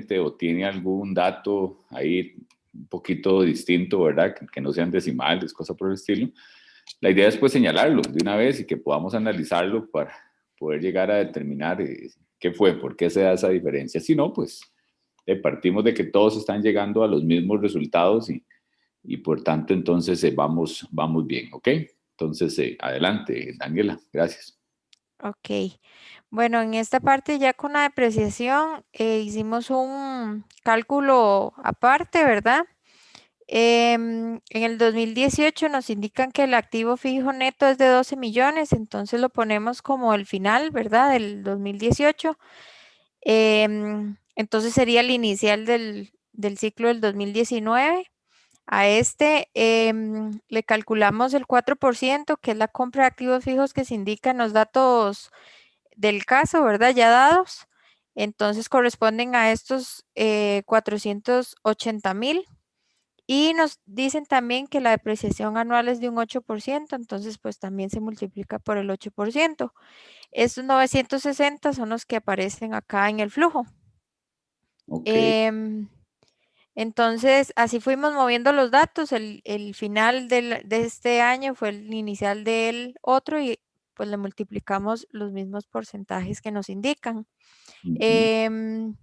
diferente o tiene algún dato ahí un poquito distinto, ¿verdad? Que no sean decimales, cosas por el estilo. La idea es pues señalarlo de una vez y que podamos analizarlo para poder llegar a determinar qué fue, por qué se da esa diferencia. Si no, pues partimos de que todos están llegando a los mismos resultados y por tanto entonces vamos bien, ¿ok? Entonces, adelante, Daniela, gracias. Ok. Bueno, en esta parte ya con la depreciación hicimos un cálculo aparte, ¿verdad? En el 2018 nos indican que el activo fijo neto es de 12 millones, entonces lo ponemos como el final, ¿verdad? Del 2018. Entonces sería el inicial del ciclo del 2019. A este le calculamos el 4%, que es la compra de activos fijos que se indica en los datos del caso, ¿verdad? Ya dados. Entonces corresponden a estos 480,000. Y nos dicen también que la depreciación anual es de un 8%, entonces pues también se multiplica por el 8%. Estos 960 son los que aparecen acá en el flujo. Ok, Em, entonces, así fuimos moviendo los datos. El final de este año fue el inicial del otro y pues le multiplicamos los mismos porcentajes que nos indican. ujú, Em,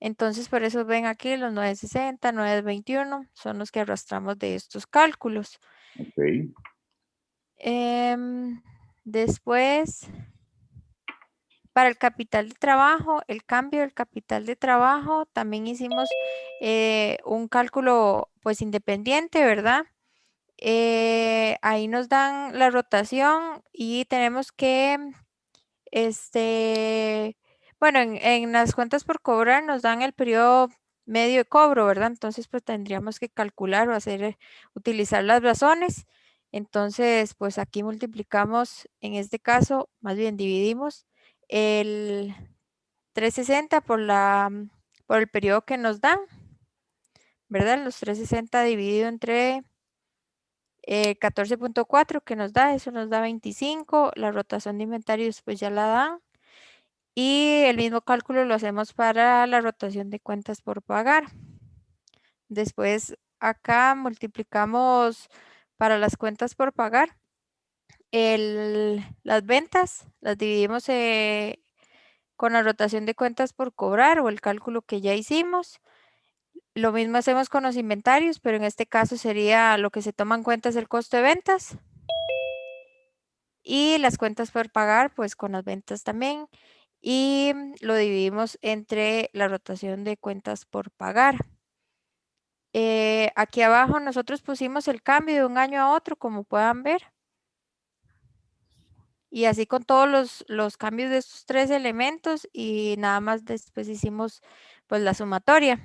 entonces, por eso ven aquí los 960, 921 son los que arrastramos de estos cálculos. ok, Después, para el capital de trabajo, el cambio del capital de trabajo, también hicimos un cálculo pues independiente, ¿verdad? Ahí nos dan la rotación y tenemos que, bueno, en las cuentas por cobrar nos dan el periodo medio de cobro, ¿verdad? Entonces, pues tendríamos que calcular o hacer, utilizar las razones. Entonces, pues aquí multiplicamos, en este caso, más bien dividimos el 360 por el periodo que nos dan, ¿verdad? Los 360 dividido entre 14,4 que nos da, eso nos da 25, la rotación de inventarios pues ya la dan y el mismo cálculo lo hacemos para la rotación de cuentas por pagar. Después acá multiplicamos para las cuentas por pagar, las ventas las dividimos con la rotación de cuentas por cobrar o el cálculo que ya hicimos. Lo mismo hacemos con los inventarios, pero en este caso sería lo que se toma en cuenta es el costo de ventas. Y las cuentas por pagar, pues con las ventas también. Y lo dividimos entre la rotación de cuentas por pagar. Aquí abajo nosotros pusimos el cambio de un año a otro, como puedan ver. Y así con todos los cambios de estos tres elementos y nada más después hicimos pues la sumatoria.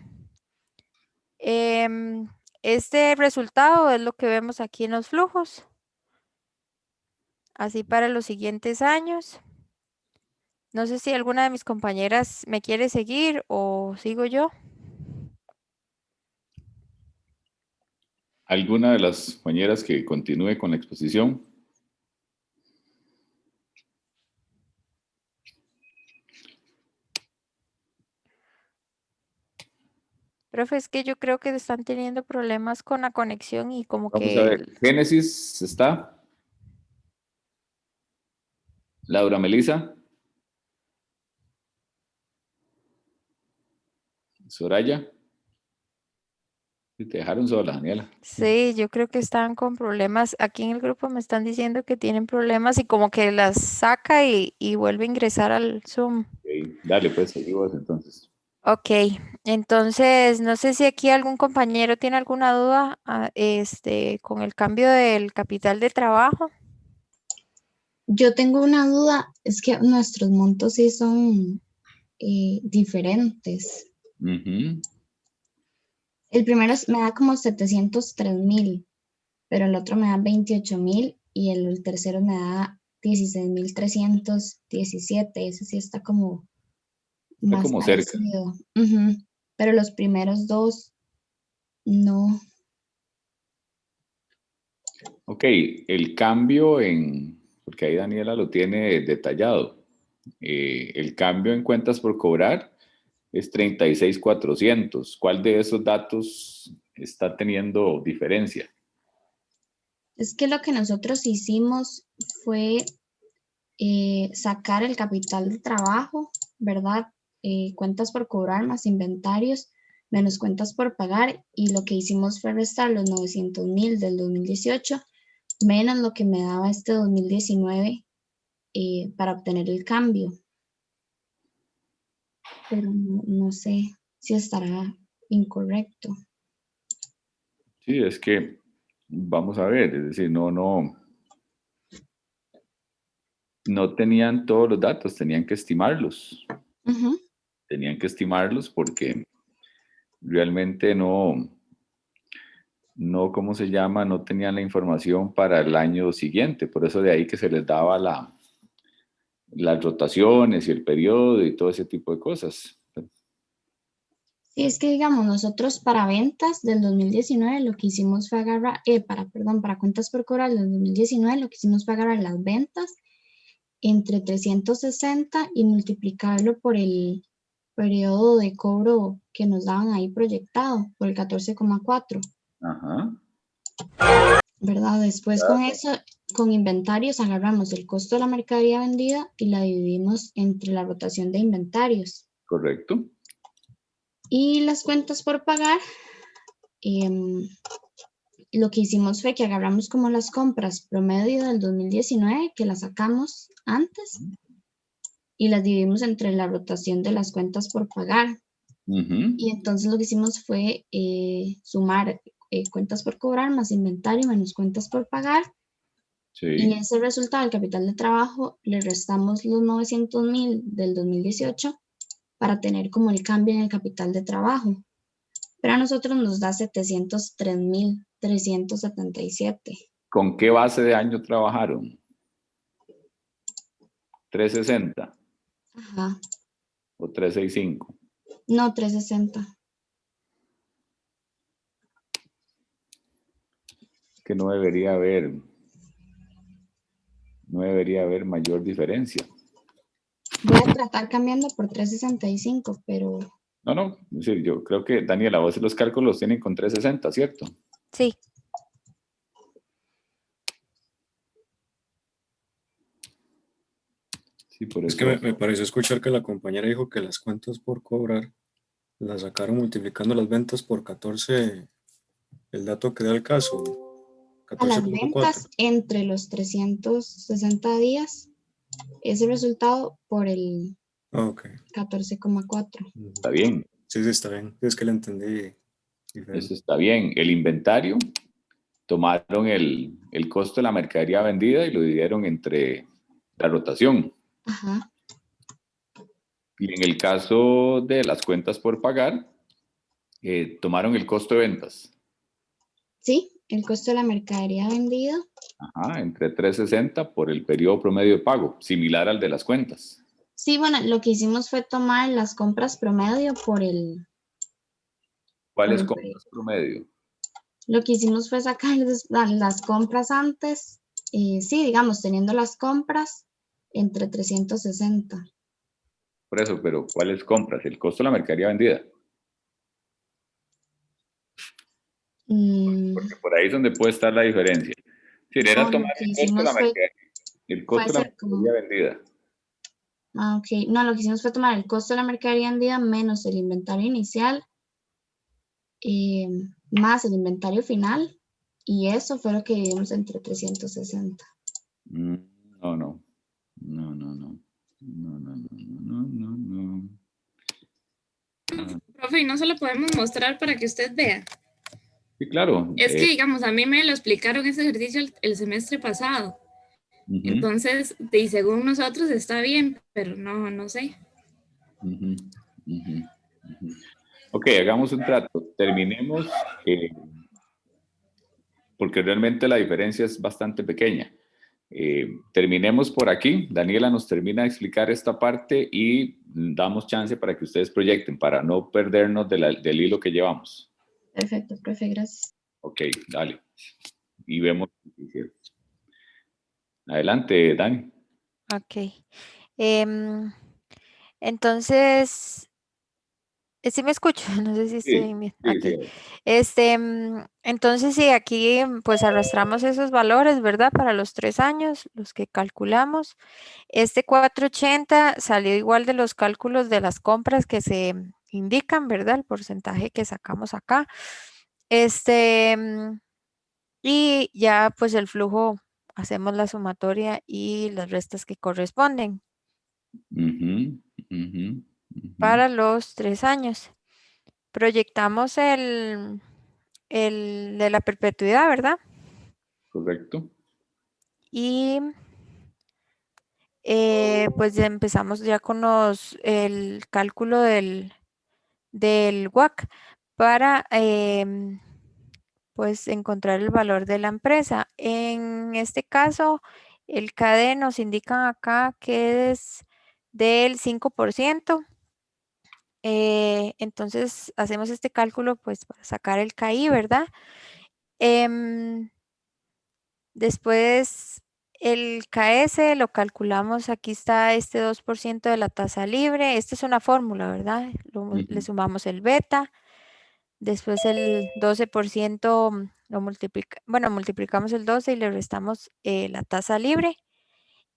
Este resultado es lo que vemos aquí en los flujos. Así para los siguientes años. No sé si alguna de mis compañeras me quiere seguir o sigo yo. ¿alguna de las compañeras que continúe con la exposición? Profe, es que yo creo que están teniendo problemas con la conexión y como Vamos a que ver, Génesis está, Laura Melisa, Soraya, y te dejaron sola, Daniela. sí, yo creo que están con problemas. Aquí en el grupo me están diciendo que tienen problemas y como que las saca y vuelve a ingresar al Zoom. Ok, dale, pues, seguimos entonces. Ok, entonces no sé si aquí algún compañero tiene alguna duda con el cambio del capital de trabajo. Yo tengo una duda, es que nuestros montos sí son diferentes. Ujú. El primero me da como 703,000, pero el otro me da 28,000 y el tercero me da 16,317. Ese sí está como Está más como cerca. parecido. Ujú. Pero los primeros dos no. Ok, el cambio porque ahí Daniela lo tiene detallado, el cambio en cuentas por cobrar es 36,400. ¿Cuál de esos datos está teniendo diferencia? Es que lo que nosotros hicimos fue sacar el capital de trabajo, ¿verdad? Cuentas por cobrar más inventarios, menos cuentas por pagar, y lo que hicimos fue restar los 900,000 del 2018, menos lo que me daba este 2019 para obtener el cambio. Pero no sé si estará incorrecto. Sí, es que vamos a ver, es decir, no tenían todos los datos, tenían que estimarlos. Ujú. Tenían que estimarlos porque realmente ¿cómo se llama? No tenían la información para el año siguiente. Por eso de ahí que se les daba las rotaciones y el periodo y todo ese tipo de cosas. Sí, es que digamos, nosotros para ventas del 2019 lo que hicimos fue agarrar, para cuentas por cobrar del 2019 lo que hicimos fue agarrar las ventas entre 360 y multiplicarlo por el periodo de cobro que nos daban ahí proyectado, por el 14,4, Ajá, ¿verdad? Después con eso, con inventarios, agarramos el costo de la mercadería vendida y la dividimos entre la rotación de inventarios. correcto. Y las cuentas por pagar, lo que hicimos fue que agarramos como las compras promedio del 2019, que las sacamos antes, y las dividimos entre la rotación de las cuentas por pagar. Ujú, Y entonces lo que hicimos fue sumar cuentas por cobrar más inventario menos cuentas por pagar. Y sí, ese resultado del capital de trabajo le restamos los 900,000 del 2018 para tener como el cambio en el capital de trabajo. Pero a nosotros nos da 703,377. ¿con qué base de año trabajaron? 360 Ajá, o 365. no 360. Que no debería haber mayor diferencia. Voy a tratar cambiando por 365, pero No, es decir, yo creo que, Daniela, vos los cálculos los tienen con 360, ¿cierto? Sí, Sí, por Es eso. que me pareció escuchar que la compañera dijo que las cuentas por cobrar las sacaron multiplicando las ventas por 14, el dato que da el caso, a las 14,4. ventas entre los 360 días, ese resultado por el Ok. 14,4. Está bien, Sí, está bien. Es que la entendí diferente. eso está bien. El inventario, tomaron el costo de la mercadería vendida y lo dividieron entre la rotación. Ajá, Y en el caso de las cuentas por pagar, tomaron el costo de ventas. sí, el costo de la mercadería vendida. Ajá, entre 360 por el periodo promedio de pago, similar al de las cuentas. Sí, bueno, lo que hicimos fue tomar las compras promedio por el ¿Cuáles periodo. compras promedio? Lo que hicimos fue sacar las compras antes, sí, digamos, teniendo las compras entre 360. Por eso, pero ¿cuáles compras? El costo de la mercadería vendida. Mm, Porque por ahí es donde puede estar la diferencia. Si era no, lo tomar que el costo de la hicimos fue costo de la hacer como, mercadería vendida. ok, no, lo que hicimos fue tomar el costo de la mercadería vendida menos el inventario inicial, eh, más el inventario final, y eso fue lo que dividimos entre 360. Mm, No, no. No, no, no. No, no, no, no, no, no. Profe, y no se lo podemos mostrar para que usted vea. Sí, claro. Es que, digamos, a mí me lo explicaron ese ejercicio el semestre pasado. Ujú, Entonces, y según nosotros está bien, pero no sé. ujú, ujú, ujú. Ok, hagamos un trato. Terminemos, porque realmente la diferencia es bastante pequeña. Terminemos por aquí. Daniela nos termina de explicar esta parte y damos chance para que ustedes proyecten, para no perdernos del hilo que llevamos. Perfecto, profe, gracias. Ok, dale. Y vemos. Adelante, Dani. ok. Entonces, Sí me escucho, no sé si estoy Sí, bien. sí, Aquí. sí. Entonces sí, aquí pues arrastramos esos valores, ¿verdad? Para los 3 años, los que calculamos. Este 480 salió igual de los cálculos de las compras que se indican, ¿verdad? El porcentaje que sacamos acá. Y ya pues el flujo, hacemos la sumatoria y las restas que corresponden Ujú, ujú, ujú. para los 3 años. Proyectamos el de la perpetuidad, ¿verdad? Correcto. Y pues ya empezamos ya con el cálculo del WACC para pues encontrar el valor de la empresa. En este caso, el CADE nos indican acá que es del 5%. Entonces hacemos este cálculo pues para sacar el KI, ¿verdad? Em, Después el KS lo calculamos, aquí está este 2% de la tasa libre, esta es una fórmula, ¿verdad? Le Ujú, sumamos el beta, después el 12% multiplicamos el 12 y le restamos la tasa libre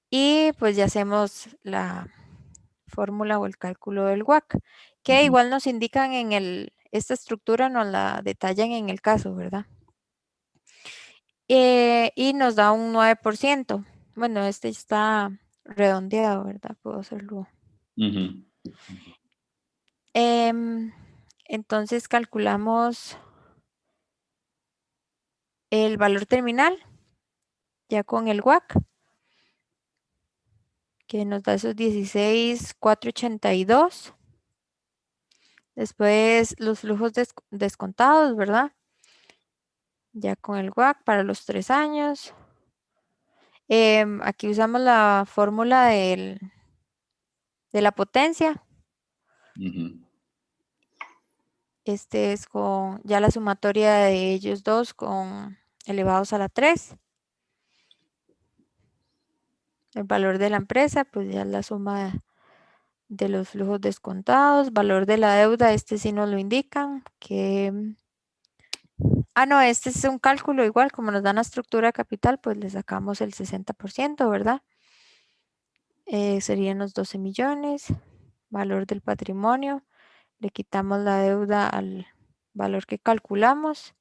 y pues ya hacemos la fórmula o el cálculo del WACC, que ujú. igual nos indican esta estructura nos la detallan en el caso, ¿verdad? Y nos da un 9%. Bueno, este está redondeado, ¿verdad? Puedo hacerlo. Ujú. Em, entonces calculamos el valor terminal ya con el WACC, que nos da esos 16,482. Después los flujos descontados, ¿verdad? Ya con el WACC para los 3 años. Aquí usamos la fórmula de la potencia. Ujú. Este es con ya la sumatoria de ellos dos con elevados a la 3. El valor de la empresa, pues ya la suma de los flujos descontados. Valor de la deuda, este sí nos lo indican. No, este es un cálculo igual, como nos dan la estructura de capital, pues le sacamos el 60%, ¿verdad? Serían los 12 millones. Valor del patrimonio, le quitamos la deuda al valor que calculamos.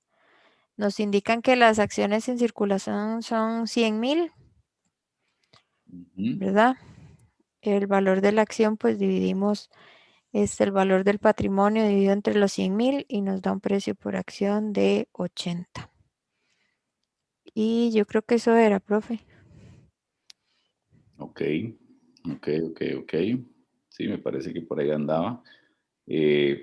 Nos indican que las acciones en circulación son 100,000, Ujú. ¿verdad? El valor de la acción, pues dividimos el valor del patrimonio dividido entre los 100,000 y nos da un precio por acción de 80. Y yo creo que eso era, profe. Ok, ok. Sí, me parece que por ahí andaba.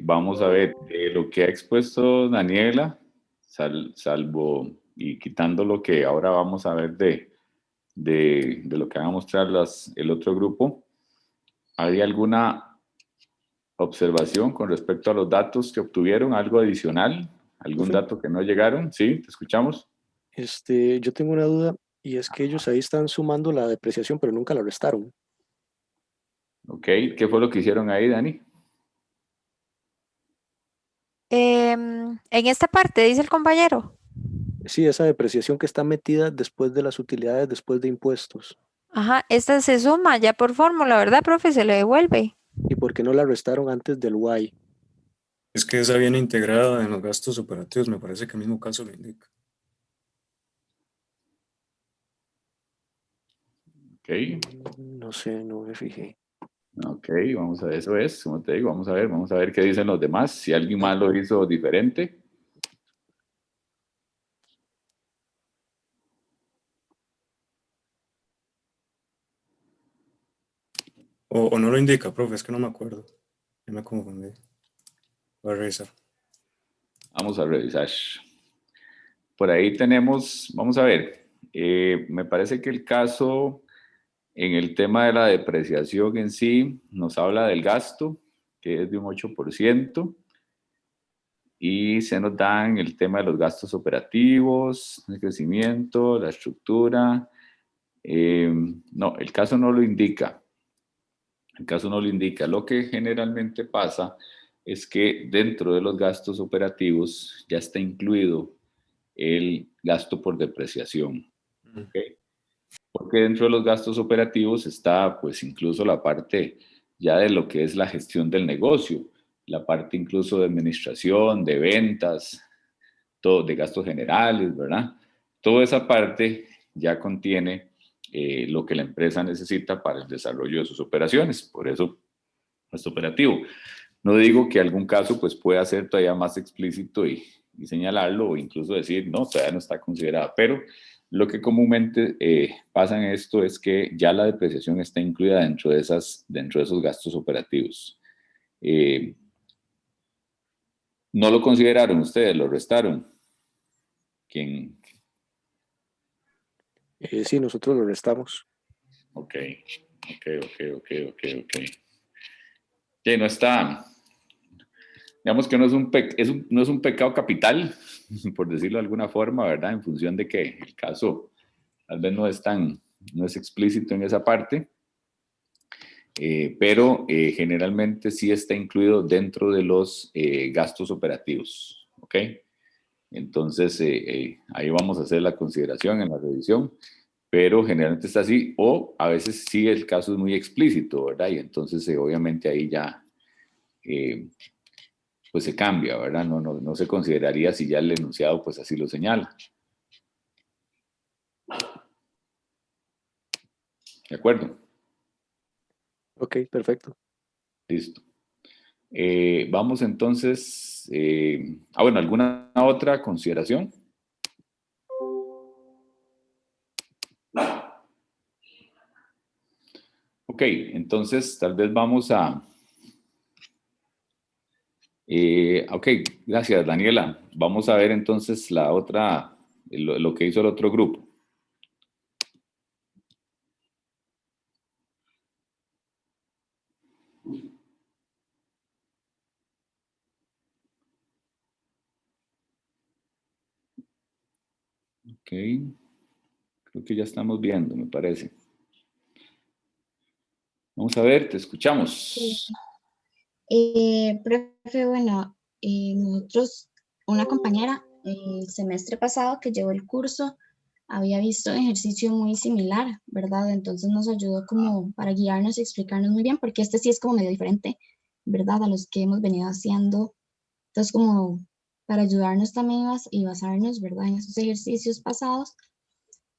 Vamos a ver lo que ha expuesto Daniela, salvo y quitando lo que ahora vamos a ver de lo que van a mostrar el otro grupo. ¿Hay alguna observación con respecto a los datos que obtuvieron? ¿Algo adicional? ¿Algún Profe, dato que no llegaron? Sí, te escuchamos. yo tengo una duda y es que ellos ahí están sumando la depreciación, pero nunca la restaron. Ok, ¿qué fue lo que hicieron ahí, Dani? En esta parte, dice el compañero. Sí, esa depreciación que está metida después de las utilidades, después de impuestos. Ajá, esta se suma ya por fórmula, ¿verdad, profe? Se le devuelve. ¿Y por qué no la restaron antes del Y? Es que esa viene integrada en los gastos operativos, me parece que el mismo caso lo indica. Ok, No sé, no me fijé. ok, vamos a ver, eso es, como te digo, vamos a ver qué dicen los demás, si alguien más lo hizo diferente. O no lo indica, profe, es que no me acuerdo. Ya me confundí. Voy a revisar. Vamos a revisar. Por ahí tenemos, vamos a ver, me parece que el caso en el tema de la depreciación en sí nos habla del gasto, que es de un 8%, y se nos dan el tema de los gastos operativos, el crecimiento, la estructura. No, el caso no lo indica. El caso no lo indica. Lo que generalmente pasa es que dentro de los gastos operativos ya está incluido el gasto por depreciación. ¿Okay? Porque dentro de los gastos operativos está pues incluso la parte ya de lo que es la gestión del negocio, la parte incluso de administración, de ventas, todo, de gastos generales, ¿verdad? Toda esa parte ya contiene lo que la empresa necesita para el desarrollo de sus operaciones, por eso es operativo. No digo que algún caso pues pueda ser todavía más explícito y señalarlo o incluso decir, no, todavía no está considerada, pero lo que comúnmente pasa en esto es que ya la depreciación está incluida dentro de esos gastos operativos. ¿No lo consideraron ustedes? ¿Lo restaron? ¿Quién? Sí, nosotros lo restamos. Ok. Sí, no está, digamos que no es un pecado capital, por decirlo de alguna forma, ¿verdad? En función de que el caso tal vez no es explícito en esa parte, pero generalmente sí está incluido dentro de los gastos operativos, ¿ok? Entonces, ahí vamos a hacer la consideración en la revisión, pero generalmente está así, o a veces sí el caso es muy explícito, ¿verdad? Y entonces, obviamente ahí ya, pues se cambia, ¿verdad? No se consideraría si ya el enunciado, pues así lo señala. ¿De acuerdo? Ok, perfecto. Listo. Vamos entonces, bueno, ¿alguna otra consideración? Ok, entonces tal vez vamos a... ok, gracias Daniela. Vamos a ver entonces la otra, lo que hizo el otro grupo. Ok, creo que ya estamos viendo, me parece. Vamos a ver, te escuchamos. Profe, bueno, nosotros, una compañera el semestre pasado que llevó el curso, había visto un ejercicio muy similar, ¿verdad? Entonces nos ayudó como para guiarnos y explicarnos muy bien, porque este sí es como medio diferente, ¿verdad? A los que hemos venido haciendo. Entonces como para ayudarnos también y basarnos, ¿verdad? En esos ejercicios pasados.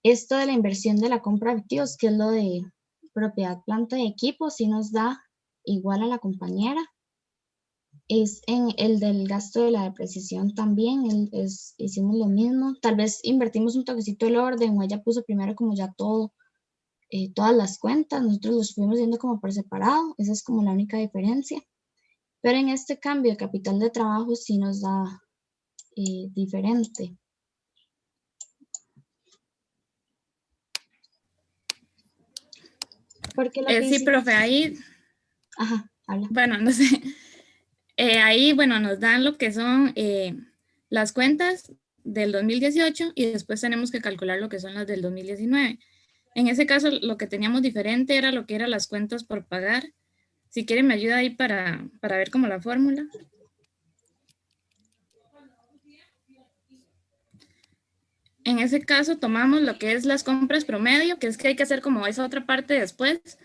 Esto de la inversión de la compra de activos, que es lo de propiedad, planta y equipo, sí nos da igual a la compañera. Es en el del gasto de la depreciación también, hicimos lo mismo. Tal vez invertimos un toquecito el orden, o ella puso primero como ya todo, todas las cuentas, nosotros los fuimos viendo como por separado, esa es como la única diferencia. Pero en este cambio de capital de trabajo sí nos da diferente. Porque lo que Sí, hicimos... profe, ahí, Ajá, habla. bueno, no sé. Ahí, bueno, nos dan lo que son las cuentas del 2018 y después tenemos que calcular lo que son las del 2019. En ese caso, lo que teníamos diferente era lo que eran las cuentas por pagar. Si quieren, me ayuda ahí para ver como la fórmula. En ese caso, tomamos lo que es las compras promedio, que es que hay que hacer como esa otra parte después,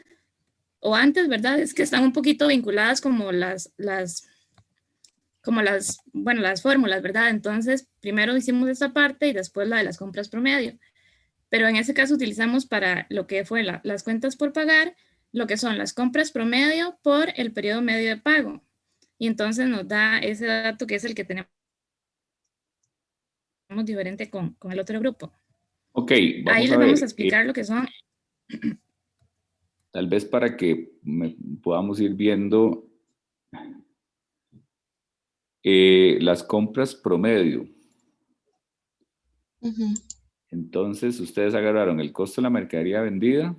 o antes, ¿verdad? Es que están un poquito vinculadas como las fórmulas, ¿verdad? Entonces, primero hicimos esta parte y después la de las compras promedio. Pero en ese caso utilizamos para lo que fue las cuentas por pagar, lo que son las compras promedio por el periodo medio de pago. Y entonces nos da ese dato que es el que tenemos diferente con el otro grupo. Ok, vamos Ahí a les ver. vamos a explicar lo que son. Tal vez para que podamos ir viendo las compras promedio. Entonces, ustedes agarraron el costo de la mercadería vendida,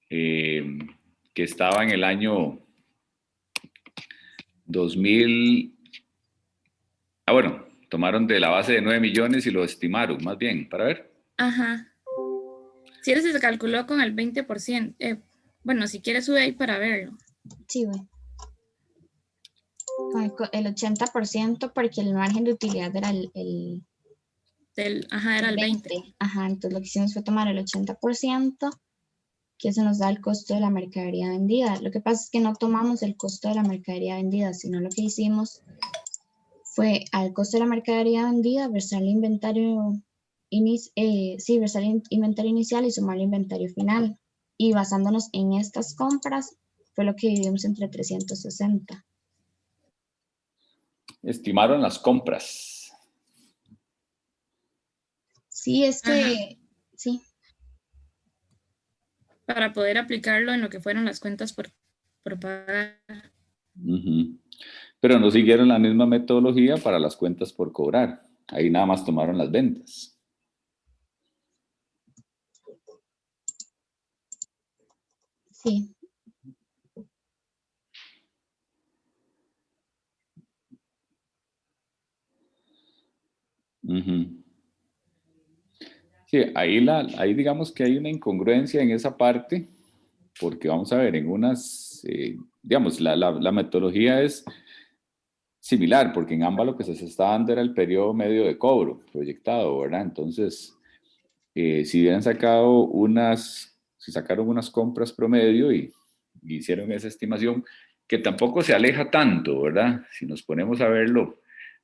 que estaba en el año 2000. Bueno, tomaron de la base de 9 millones y lo estimaron, más bien, para ver. Ajá. Si ese se calculó con el 20%. Bueno, si quieres sube ahí para verlo. Sí, bueno. Con el 80% porque el margen de utilidad era el Era el 20. Ajá, entonces lo que hicimos fue tomar el 80%, que eso nos da el costo de la mercadería vendida. Lo que pasa es que no tomamos el costo de la mercadería vendida, sino lo que hicimos fue al costo de la mercadería vendida versar el inventario, versar el inventario inicial y sumar el inventario final. Y basándonos en estas compras, fue lo que dividimos entre 360. Estimaron las compras. Sí, es que, sí. Para poder aplicarlo en lo que fueron las cuentas por pagar. Pero no siguieron la misma metodología para las cuentas por cobrar. Ahí nada más tomaron las ventas. Sí. Sí, ahí digamos que hay una incongruencia en esa parte, porque vamos a ver, en unas, digamos, la metodología es similar, porque en ambas lo que se está dando era el periodo medio de cobro proyectado, ¿verdad? Entonces, si hubieran sacado si sacaron unas compras promedio y hicieron esa estimación, que tampoco se aleja tanto, ¿verdad? Si nos ponemos a verlo,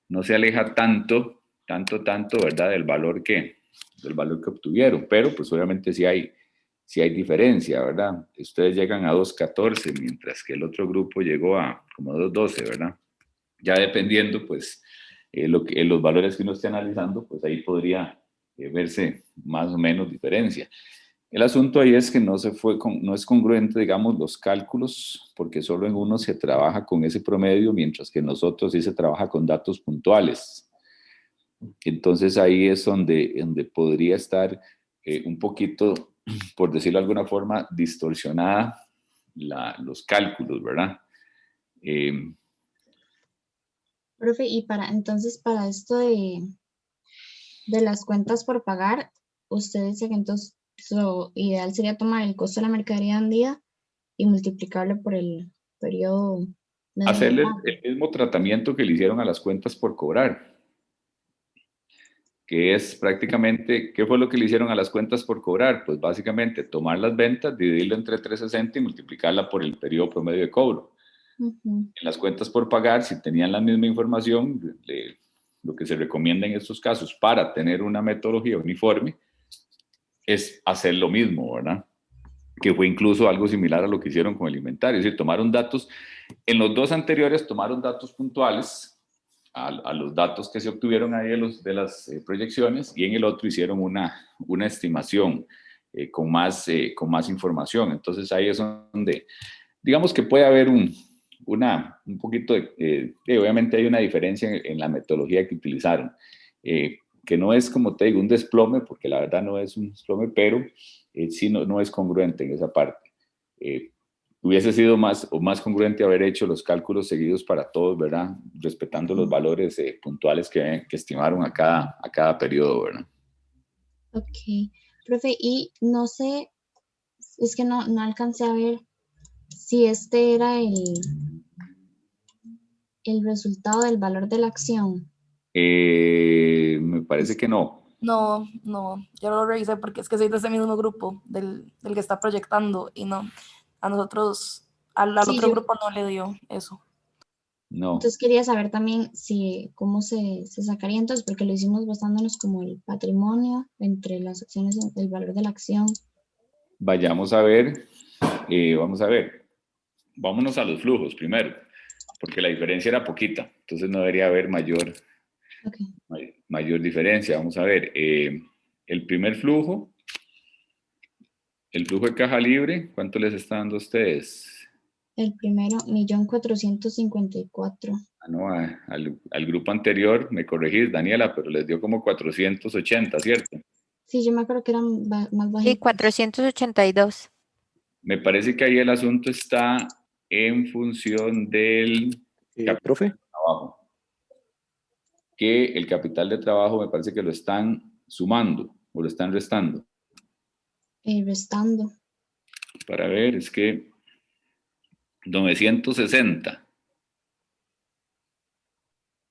no se aleja tanto, ¿verdad? Del valor que obtuvieron, pero pues obviamente sí hay diferencia, ¿verdad? Ustedes llegan a 2.14, mientras que el otro grupo llegó a como 2.12, ¿verdad? Ya dependiendo, pues, los valores que uno esté analizando, pues ahí podría verse más o menos diferencia. El asunto ahí es que no es congruente, digamos, los cálculos, porque solo en uno se trabaja con ese promedio, mientras que en nosotros sí se trabaja con datos puntuales. Entonces ahí es donde podría estar un poquito, por decirlo de alguna forma, distorsionada los cálculos, ¿verdad? Profe, y entonces para esto de las cuentas por pagar, usted dice que entonces lo ideal sería tomar el costo de la mercadería vendida y multiplicarlo por el periodo medio de Hacerle pago. el mismo tratamiento que le hicieron a las cuentas por cobrar, que es prácticamente, ¿qué fue lo que le hicieron a las cuentas por cobrar? Pues básicamente tomar las ventas, dividirlo entre 360 y multiplicarla por el periodo promedio de cobro. En las cuentas por pagar, si tenían la misma información, lo que se recomienda en estos casos para tener una metodología uniforme es hacer lo mismo, ¿verdad? Que fue incluso algo similar a lo que hicieron con el inventario. Es decir, tomaron datos, en los dos anteriores tomaron datos puntuales, a los datos que se obtuvieron ahí de las proyecciones, y en el otro hicieron una estimación con más información. Entonces ahí es donde, digamos que puede haber un poquito obviamente hay una diferencia en la metodología que utilizaron, que no es, como te digo, un desplome, porque la verdad no es un desplome, pero sí no es congruente en esa parte. Hubiese sido más congruente haber hecho los cálculos seguidos para todos, ¿verdad? Respetando los valores puntuales que estimaron a cada periodo, ¿verdad? Ok, profe, y no sé, es que no alcancé a ver si este era el resultado del valor de la acción. Me parece que no. No, yo lo revisé porque es que soy de ese mismo grupo, del que está proyectando, y no, a nosotros, al Sí, otro grupo no le dio eso. No. Entonces quería saber también cómo se sacaría entonces, porque lo hicimos basándonos como el patrimonio entre las acciones, el valor de la acción. Vamos a ver, vámonos a los flujos primero, porque la diferencia era poquita, entonces no debería haber mayor diferencia. Vamos a ver, el primer flujo, el flujo de caja libre, ¿cuánto les está dando a ustedes? El primero, 1.454.000. No, al grupo anterior, me corregís, Daniela, pero les dio como 480, ¿cierto? Sí, yo me acuerdo que eran más bajitos. Sí, 482. Me parece que ahí el asunto está en función del profe. capital de trabajo. Que el capital de trabajo me parece que lo están sumando o lo están restando. Restando. Para ver, es que 960.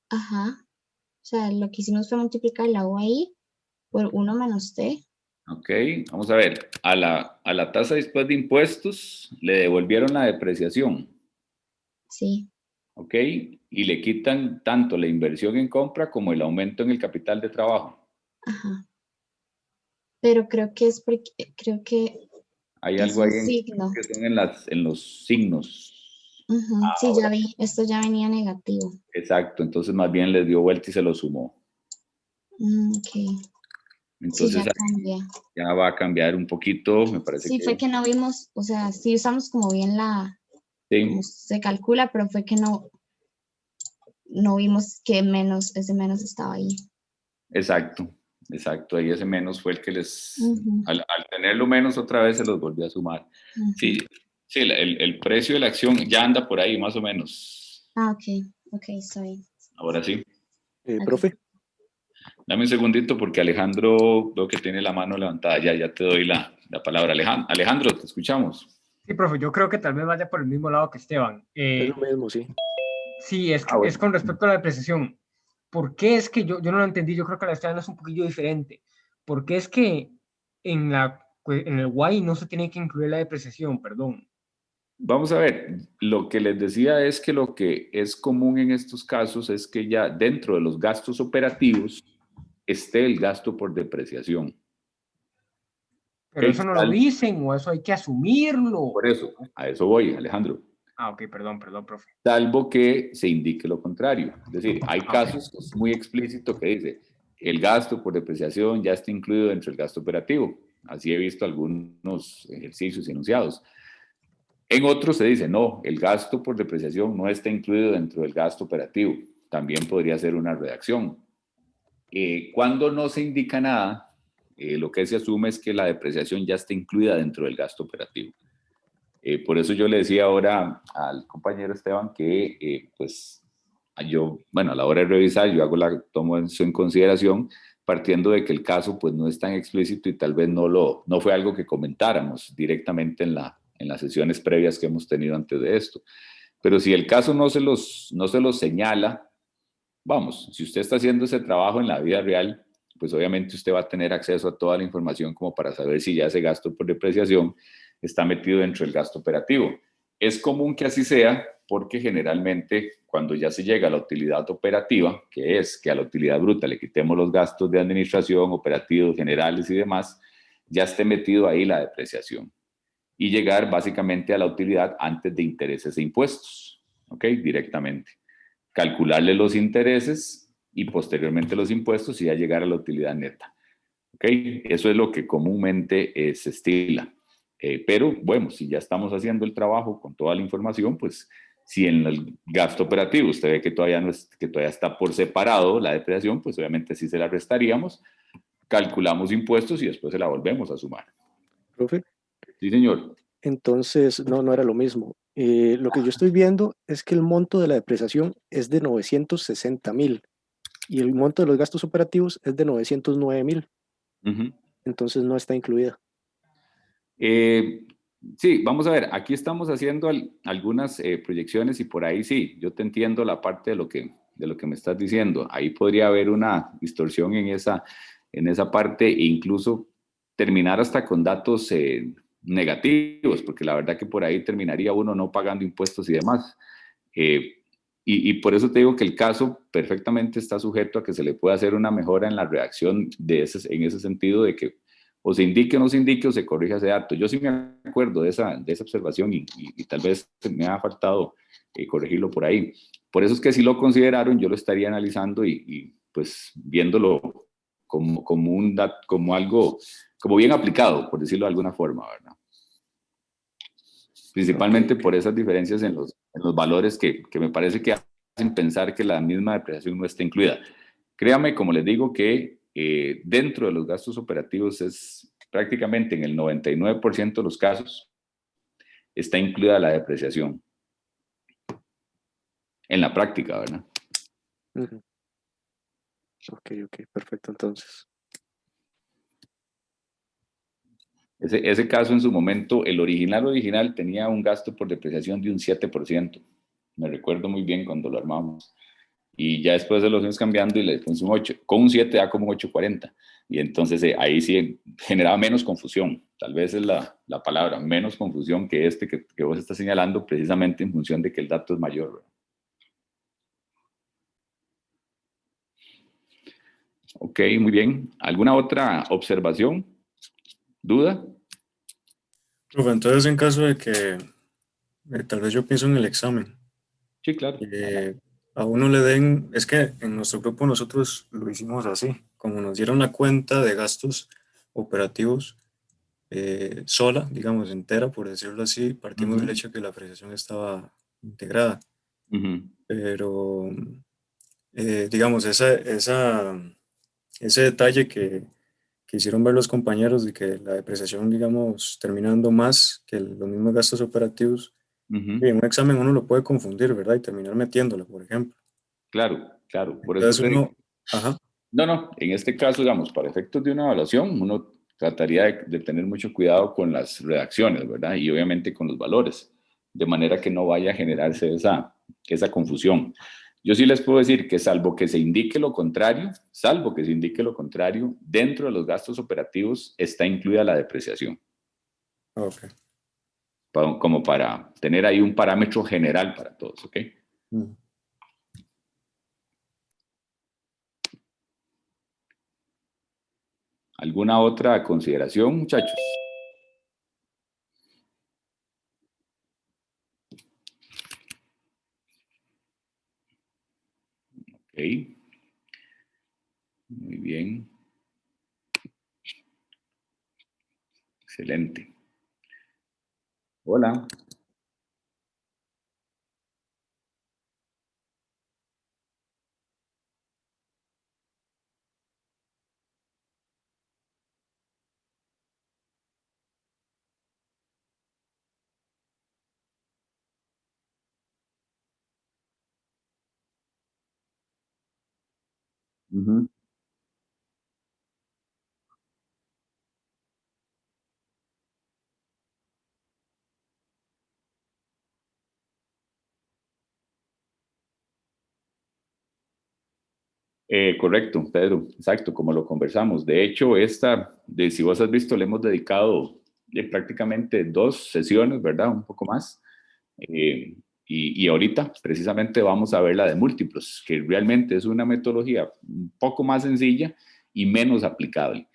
Ajá. O sea, lo que hicimos fue multiplicar la U ahí por 1 menos T. Ok, vamos a ver. A la tasa después de impuestos le devolvieron la depreciación. Sí. ¿Ok? Y le quitan tanto la inversión en compra como el aumento en el capital de trabajo. Ajá. Pero creo que es porque, creo que Hay es algo un ahí signo. que son en los signos. Ujú, sí, Ahora, ya vi, esto ya venía negativo. exacto, entonces más bien les dio vuelta y se lo sumó. Ok, sí, Entonces ya ahí cambia. ya va a cambiar un poquito, me parece Sí, fue que que no vimos, o sea, sí usamos como bien como sí, se calcula, pero fue que no vimos que ese menos estaba ahí. exacto, exacto. Ahí ese menos fue el que Ujú, al tenerlo menos otra vez se los volvió a sumar. ujú. Sí, sí, el precio de la acción ya anda por ahí más o menos. Ah, ok, está bien. Ahora sí. Ok. Profe, Dame un segundito porque Alejandro creo que tiene la mano levantada. Ya te doy la palabra. Alejandro, te escuchamos. Sí, profe, yo creo que tal vez vaya por el mismo lado que Esteban. es lo mismo, sí. Sí, Ah, es bueno. con respecto a la depreciación. ¿Por qué es que yo no lo entendí? Yo creo que la Esteban es un poquillo diferente. ¿Por qué es que en el Y no se tiene que incluir la depreciación? Perdón. Vamos a ver, lo que les decía es que lo que es común en estos casos es que ya dentro de los gastos operativos esté el gasto por depreciación. Pero ¿Ok? eso no lo dicen o eso hay que asumirlo. Por eso, a eso voy, Alejandro. Ah, ok, perdón, profe. Salvo que se indique lo contrario. Es decir, hay Ah, ok. casos que es muy explícito que dice, el gasto por depreciación ya está incluido dentro del gasto operativo. Así he visto algunos ejercicios enunciados. En otros se dice, no, el gasto por depreciación no está incluido dentro del gasto operativo. También podría ser una redacción. Cuando no se indica nada, lo que se asume es que la depreciación ya está incluida dentro del gasto operativo. Por eso yo le decía ahora al compañero Esteban que, pues, yo, bueno, a la hora de revisar, tomo eso en consideración, partiendo de que el caso, pues, no es tan explícito y tal vez no fue algo que comentáramos directamente en las sesiones previas que hemos tenido antes de esto. Pero si el caso no se los señala, vamos, si usted está haciendo ese trabajo en la vida real, pues obviamente usted va a tener acceso a toda la información como para saber si ya ese gasto por depreciación está metido dentro del gasto operativo. Es común que así sea porque generalmente cuando ya se llega a la utilidad operativa, que es que a la utilidad bruta le quitemos los gastos de administración, operativos, generales y demás, ya esté metido ahí la depreciación y llegar básicamente a la utilidad antes de intereses e impuestos, ¿ok? Directamente. Calcularle los intereses y posteriormente los impuestos y ya llegar a la utilidad neta. ¿Ok? Eso es lo que comúnmente se estila. Pero bueno, si ya estamos haciendo el trabajo con toda la información, pues si en el gasto operativo usted ve que todavía, que todavía está por separado la depreciación, pues obviamente sí se la restaríamos, calculamos impuestos y después se la volvemos a sumar. Profe, Sí, señor. entonces no era lo mismo. Lo que yo estoy viendo es que el monto de la depreciación es de 960.000 y el monto de los gastos operativos es de 909.000. Entonces no está incluida. Sí, vamos a ver, aquí estamos haciendo algunas proyecciones y por ahí sí, yo te entiendo la parte de lo que me estás diciendo. Ahí podría haber una distorsión en esa parte e incluso terminar hasta con datos negativos, porque la verdad que por ahí terminaría uno no pagando impuestos y demás. Y por eso te digo que el caso perfectamente está sujeto a que se le pueda hacer una mejora en la redacción en ese sentido de que o se indique o no se indique o se corrija ese dato. Yo sí me acuerdo de esa observación y tal vez me ha faltado corregirlo por ahí. Por eso es que si lo consideraron, yo lo estaría analizando y pues viéndolo como algo, como bien aplicado, por decirlo de alguna forma, ¿verdad? Principalmente por esas diferencias en los valores que me parece que hacen pensar que la misma depreciación no está incluida. Créame, como les digo, que dentro de los gastos operativos es prácticamente en el 99% de los casos está incluida la depreciación. En la práctica, ¿verdad? Ok, perfecto, entonces. Ese caso en su momento, el original tenía un gasto por depreciación de un 7%. Me recuerdo muy bien cuando lo armamos. y ya después de los años cambiando y le puse un 8, con un 7 da como un 840, y entonces ahí sí generaba menos confusión, tal vez es la palabra, menos confusión que que vos estás señalando, precisamente en función de que el dato es mayor, ¿verdad? Ok, muy bien. ¿Alguna otra observación? ¿Duda? Profe, entonces en caso de que tal vez yo pienso en el examen, Sí, claro. a uno le den, es que en nuestro grupo nosotros lo hicimos así, como nos dieron la cuenta de gastos operativos sola, digamos, entera, por decirlo así, partimos del hecho que la apreciación estaba integrada, pero digamos, ese detalle que hicieron ver los compañeros de que la depreciación, digamos, terminando más que los mismos gastos operativos, en un examen uno lo puede confundir, ¿verdad? Y terminar metiéndolo, por ejemplo. Claro, claro. Por eso Entonces uno, ajá, no, en este caso, digamos, para efectos de una evaluación, uno trataría de tener mucho cuidado con las redacciones, ¿verdad? Y obviamente con los valores, de manera que no vaya a generarse esa confusión. Yo sí les puedo decir que salvo que se indique lo contrario, dentro de los gastos operativos está incluida la depreciación, ok. como para tener ahí un parámetro general para todos, ¿ok? Mm. ¿Alguna otra consideración, muchachos? Ok, muy bien. Excelente. Hola. Ujú. Correcto, Pedro, exacto, como lo conversamos. De hecho, si vos has visto, le hemos dedicado prácticamente 2 sesiones, ¿verdad? Un poco más. Eh, y ahorita precisamente vamos a ver la de múltiplos, que realmente es una metodología un poco más sencilla y menos aplicable.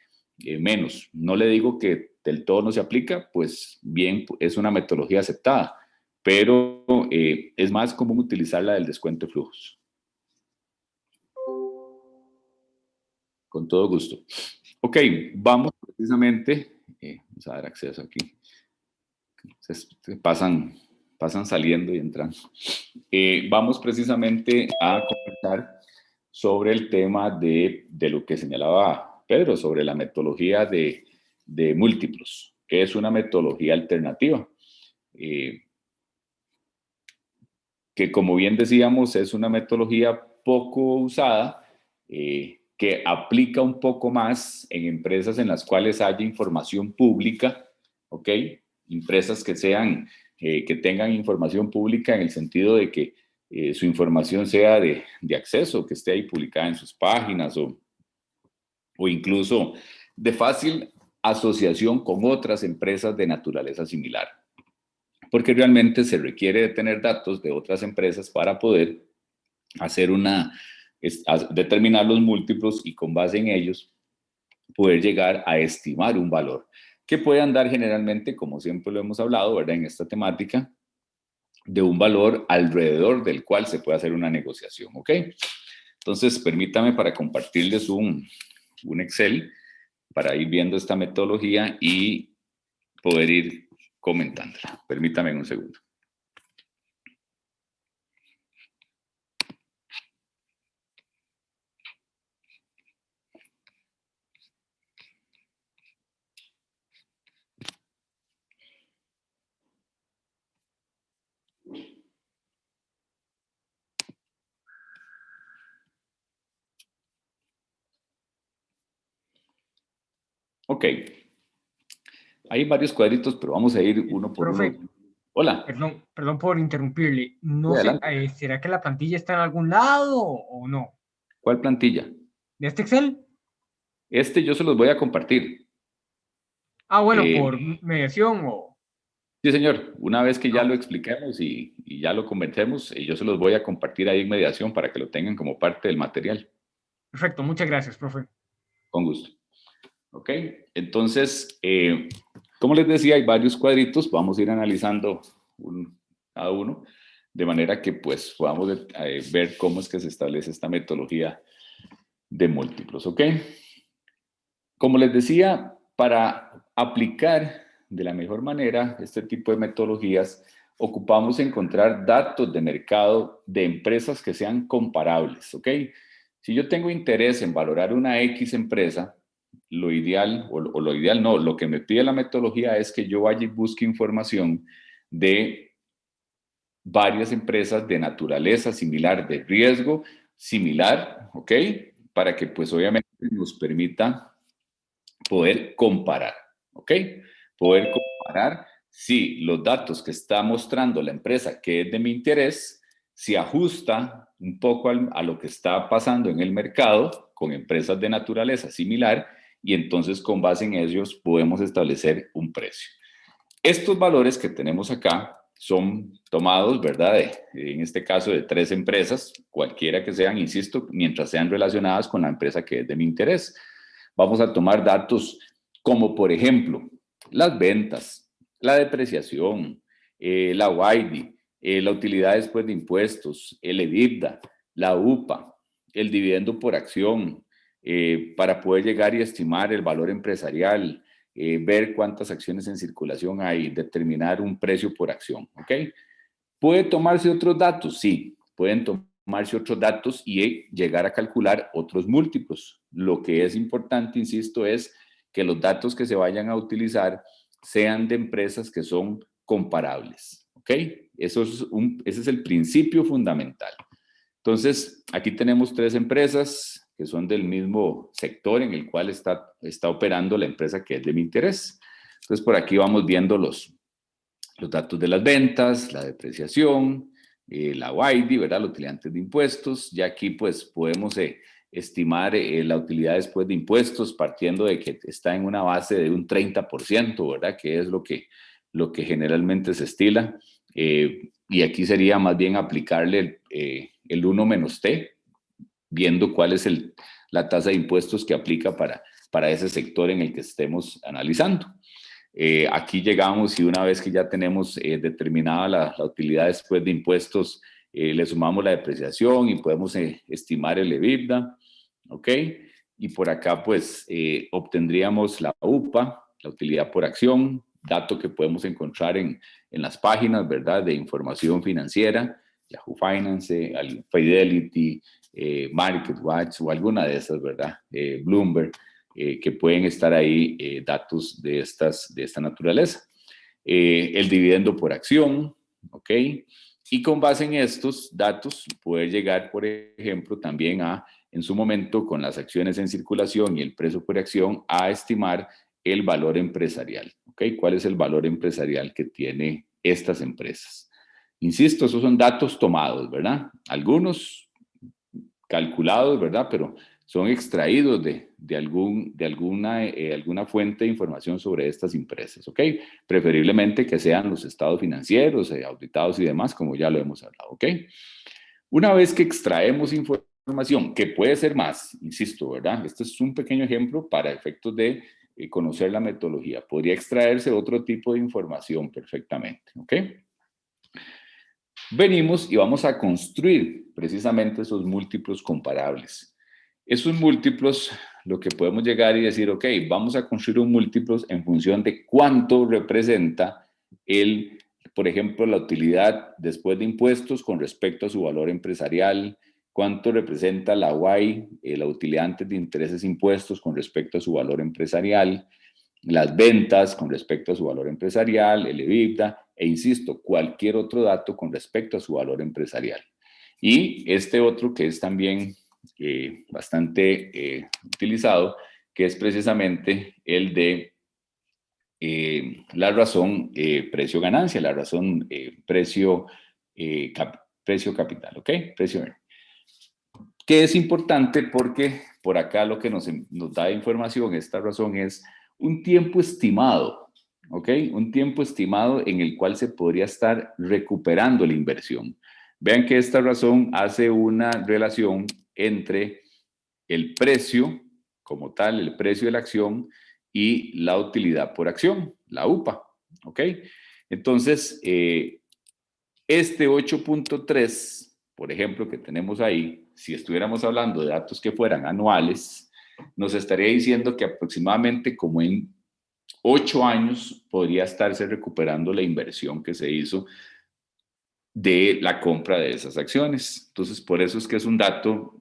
Menos, no le digo que del todo no se aplica, pues bien, es una metodología aceptada, pero es más común utilizar la del descuento de flujos. Con todo gusto. Ok, vamos precisamente, vamos a dar acceso aquí. Pasan saliendo y entrando. Vamos precisamente a conversar sobre el tema de lo que señalaba Pedro, sobre la metodología de múltiplos, que es una metodología alternativa, que como bien decíamos es una metodología poco usada, que aplica un poco más en empresas en las cuales haya información pública, ¿ok? Empresas que tengan información pública en el sentido de que su información sea de acceso, que esté ahí publicada en sus páginas o incluso de fácil asociación con otras empresas de naturaleza similar. Porque realmente se requiere de tener datos de otras empresas para poder hacer determinar los múltiplos y con base en ellos poder llegar a estimar un valor que puede andar generalmente, como siempre lo hemos hablado, ¿verdad? En esta temática, de un valor alrededor del cual se puede hacer una negociación, ¿ok? Entonces, permítame para compartirles un Excel para ir viendo esta metodología y poder ir comentándola. Permítame un segundo. Ok. Hay varios cuadritos, pero vamos a ir uno por Profe, uno. Hola. Perdón por interrumpirle. No Sí, sé, adelante. ¿será que la plantilla está en algún lado o no? ¿Cuál plantilla? ¿De este Excel? Yo se los voy a compartir. Ah, bueno, Eh, por mediación o... sí, señor. Una vez que ya Ah, lo expliquemos y ya lo conversemos, yo se los voy a compartir ahí en mediación para que lo tengan como parte del material. perfecto, muchas gracias, profe. Con gusto. Ok, entonces, como les decía, hay varios cuadritos, vamos a ir analizando cada uno, de manera que pues podamos ver cómo es que se establece esta metodología de múltiplos, ¿ok? Como les decía, para aplicar de la mejor manera este tipo de metodologías, ocupamos encontrar datos de mercado de empresas que sean comparables, ¿ok? Si yo tengo interés en valorar una X empresa, lo ideal, o lo ideal no, lo que me pide la metodología es que yo vaya y busque información de varias empresas de naturaleza similar, de riesgo similar, ¿ok? Para que pues obviamente nos permita poder comparar, ¿ok? Poder comparar si los datos que está mostrando la empresa que es de mi interés se ajusta un poco a lo que está pasando en el mercado con empresas de naturaleza similar y entonces con base en ellos podemos establecer un precio. Estos valores que tenemos acá son tomados, ¿verdad? En este caso de 3 empresas, cualquiera que sean, insisto, mientras sean relacionadas con la empresa que es de mi interés. Vamos a tomar datos como, por ejemplo, las ventas, la depreciación, la YD, la utilidad después de impuestos, el EBITDA, la UPA, el dividendo por acción, para poder llegar y estimar el valor empresarial, ver cuántas acciones en circulación hay, determinar un precio por acción, ¿ok? ¿Puede tomarse otros datos? Sí, pueden tomarse otros datos y llegar a calcular otros múltiplos. Lo que es importante, insisto, es que los datos que se vayan a utilizar sean de empresas que son comparables, ¿ok? Ese es el principio fundamental. Entonces, aquí tenemos 3 empresas que son del mismo sector en el cual está operando la empresa que es de mi interés. Entonces, por aquí vamos viendo los datos de las ventas, la depreciación, la YD, ¿verdad? La utilidad antes de impuestos. Ya aquí, pues, podemos estimar la utilidad después de impuestos partiendo de que está en una base de un 30%, ¿verdad? Que es lo que generalmente se estila. Y aquí sería más bien aplicarle el 1 menos T, viendo cuál es la tasa de impuestos que aplica para ese sector en el que estemos analizando. Aquí llegamos y una vez que ya tenemos determinada la utilidad después de impuestos, le sumamos la depreciación y podemos estimar el EBITDA, ¿ok? Y por acá pues obtendríamos la UPA, la utilidad por acción, dato que podemos encontrar en las páginas, ¿verdad? De información financiera, Yahoo Finance, Fidelity, MarketWatch o alguna de esas, ¿verdad? Bloomberg. Que pueden estar ahí datos de esta naturaleza. El dividendo por acción, ¿ok? Y con base en estos datos, poder llegar, por ejemplo, también en su momento, con las acciones en circulación y el precio por acción, a estimar el valor empresarial, ¿ok? ¿Cuál es el valor empresarial que tiene estas empresas? Insisto, esos son datos tomados, ¿verdad? Algunos calculados, ¿verdad? Pero son extraídos de alguna fuente de información sobre estas empresas, ¿ok? Preferiblemente que sean los estados financieros, auditados y demás, como ya lo hemos hablado, ¿ok? Una vez que extraemos información, que puede ser más, insisto, ¿verdad? Este es un pequeño ejemplo para efectos de conocer la metodología. Podría extraerse otro tipo de información perfectamente, ¿ok? Venimos y vamos a construir precisamente esos múltiplos comparables. Esos múltiplos, lo que podemos llegar y decir, ok, vamos a construir un múltiplos en función de cuánto representa por ejemplo, la utilidad después de impuestos con respecto a su valor empresarial, cuánto representa la Y, la utilidad antes de intereses e impuestos con respecto a su valor empresarial, las ventas con respecto a su valor empresarial, el EBITDA, e insisto, cualquier otro dato con respecto a su valor empresarial. Y este otro que es también bastante utilizado, que es precisamente el de la razón precio-ganancia, la razón precio-capital, ¿ok? Precio-earning. Que es importante porque por acá lo que nos da información, esta razón es un tiempo estimado, ¿ok? Un tiempo estimado en el cual se podría estar recuperando la inversión. Vean que esta razón hace una relación entre el precio como tal, el precio de la acción y la utilidad por acción, la UPA, ¿ok? Entonces, este 8.3, por ejemplo, que tenemos ahí, si estuviéramos hablando de datos que fueran anuales, nos estaría diciendo que aproximadamente como en 8 años podría estarse recuperando la inversión que se hizo de la compra de esas acciones. Entonces, por eso es que es un dato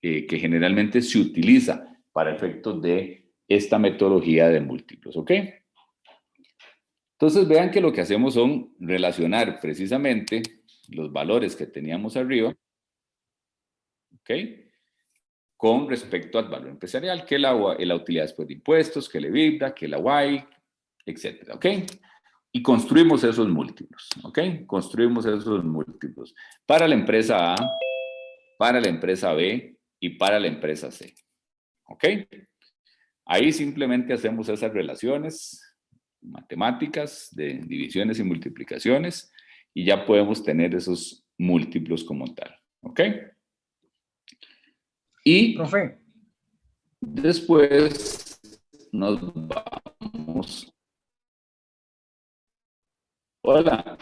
que generalmente se utiliza para efectos de esta metodología de múltiplos, ¿ok? Entonces, vean que lo que hacemos son relacionar precisamente los valores que teníamos arriba, ¿ok? Con respecto al valor empresarial, que la utilidad después de impuestos, que el EBITDA, que la Y, etcétera, ¿ok? Y construimos esos múltiplos, ¿ok? Construimos esos múltiplos para la empresa A, para la empresa B y para la empresa C, ¿ok? Ahí simplemente hacemos esas relaciones matemáticas de divisiones y multiplicaciones y ya podemos tener esos múltiplos como tal, ¿ok? Y Profe, después nos vamos. Hola.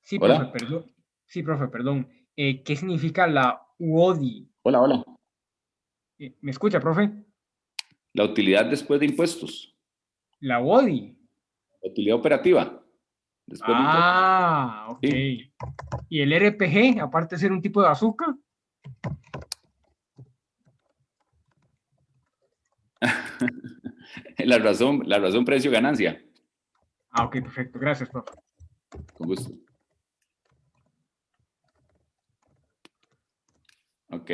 sí, Hola. profe, perdón. Sí, profe, perdón. ¿Qué significa la UODI? Hola, hola. ¿Me escucha, profe? La utilidad después de impuestos. La UODI. La utilidad operativa. Después de impuestos. Ah, ok. Sí. ¿Y el RPG, aparte de ser un tipo de azúcar? la razón precio-ganancia. Ah, ok, perfecto. Gracias, profe. Con gusto. Ok.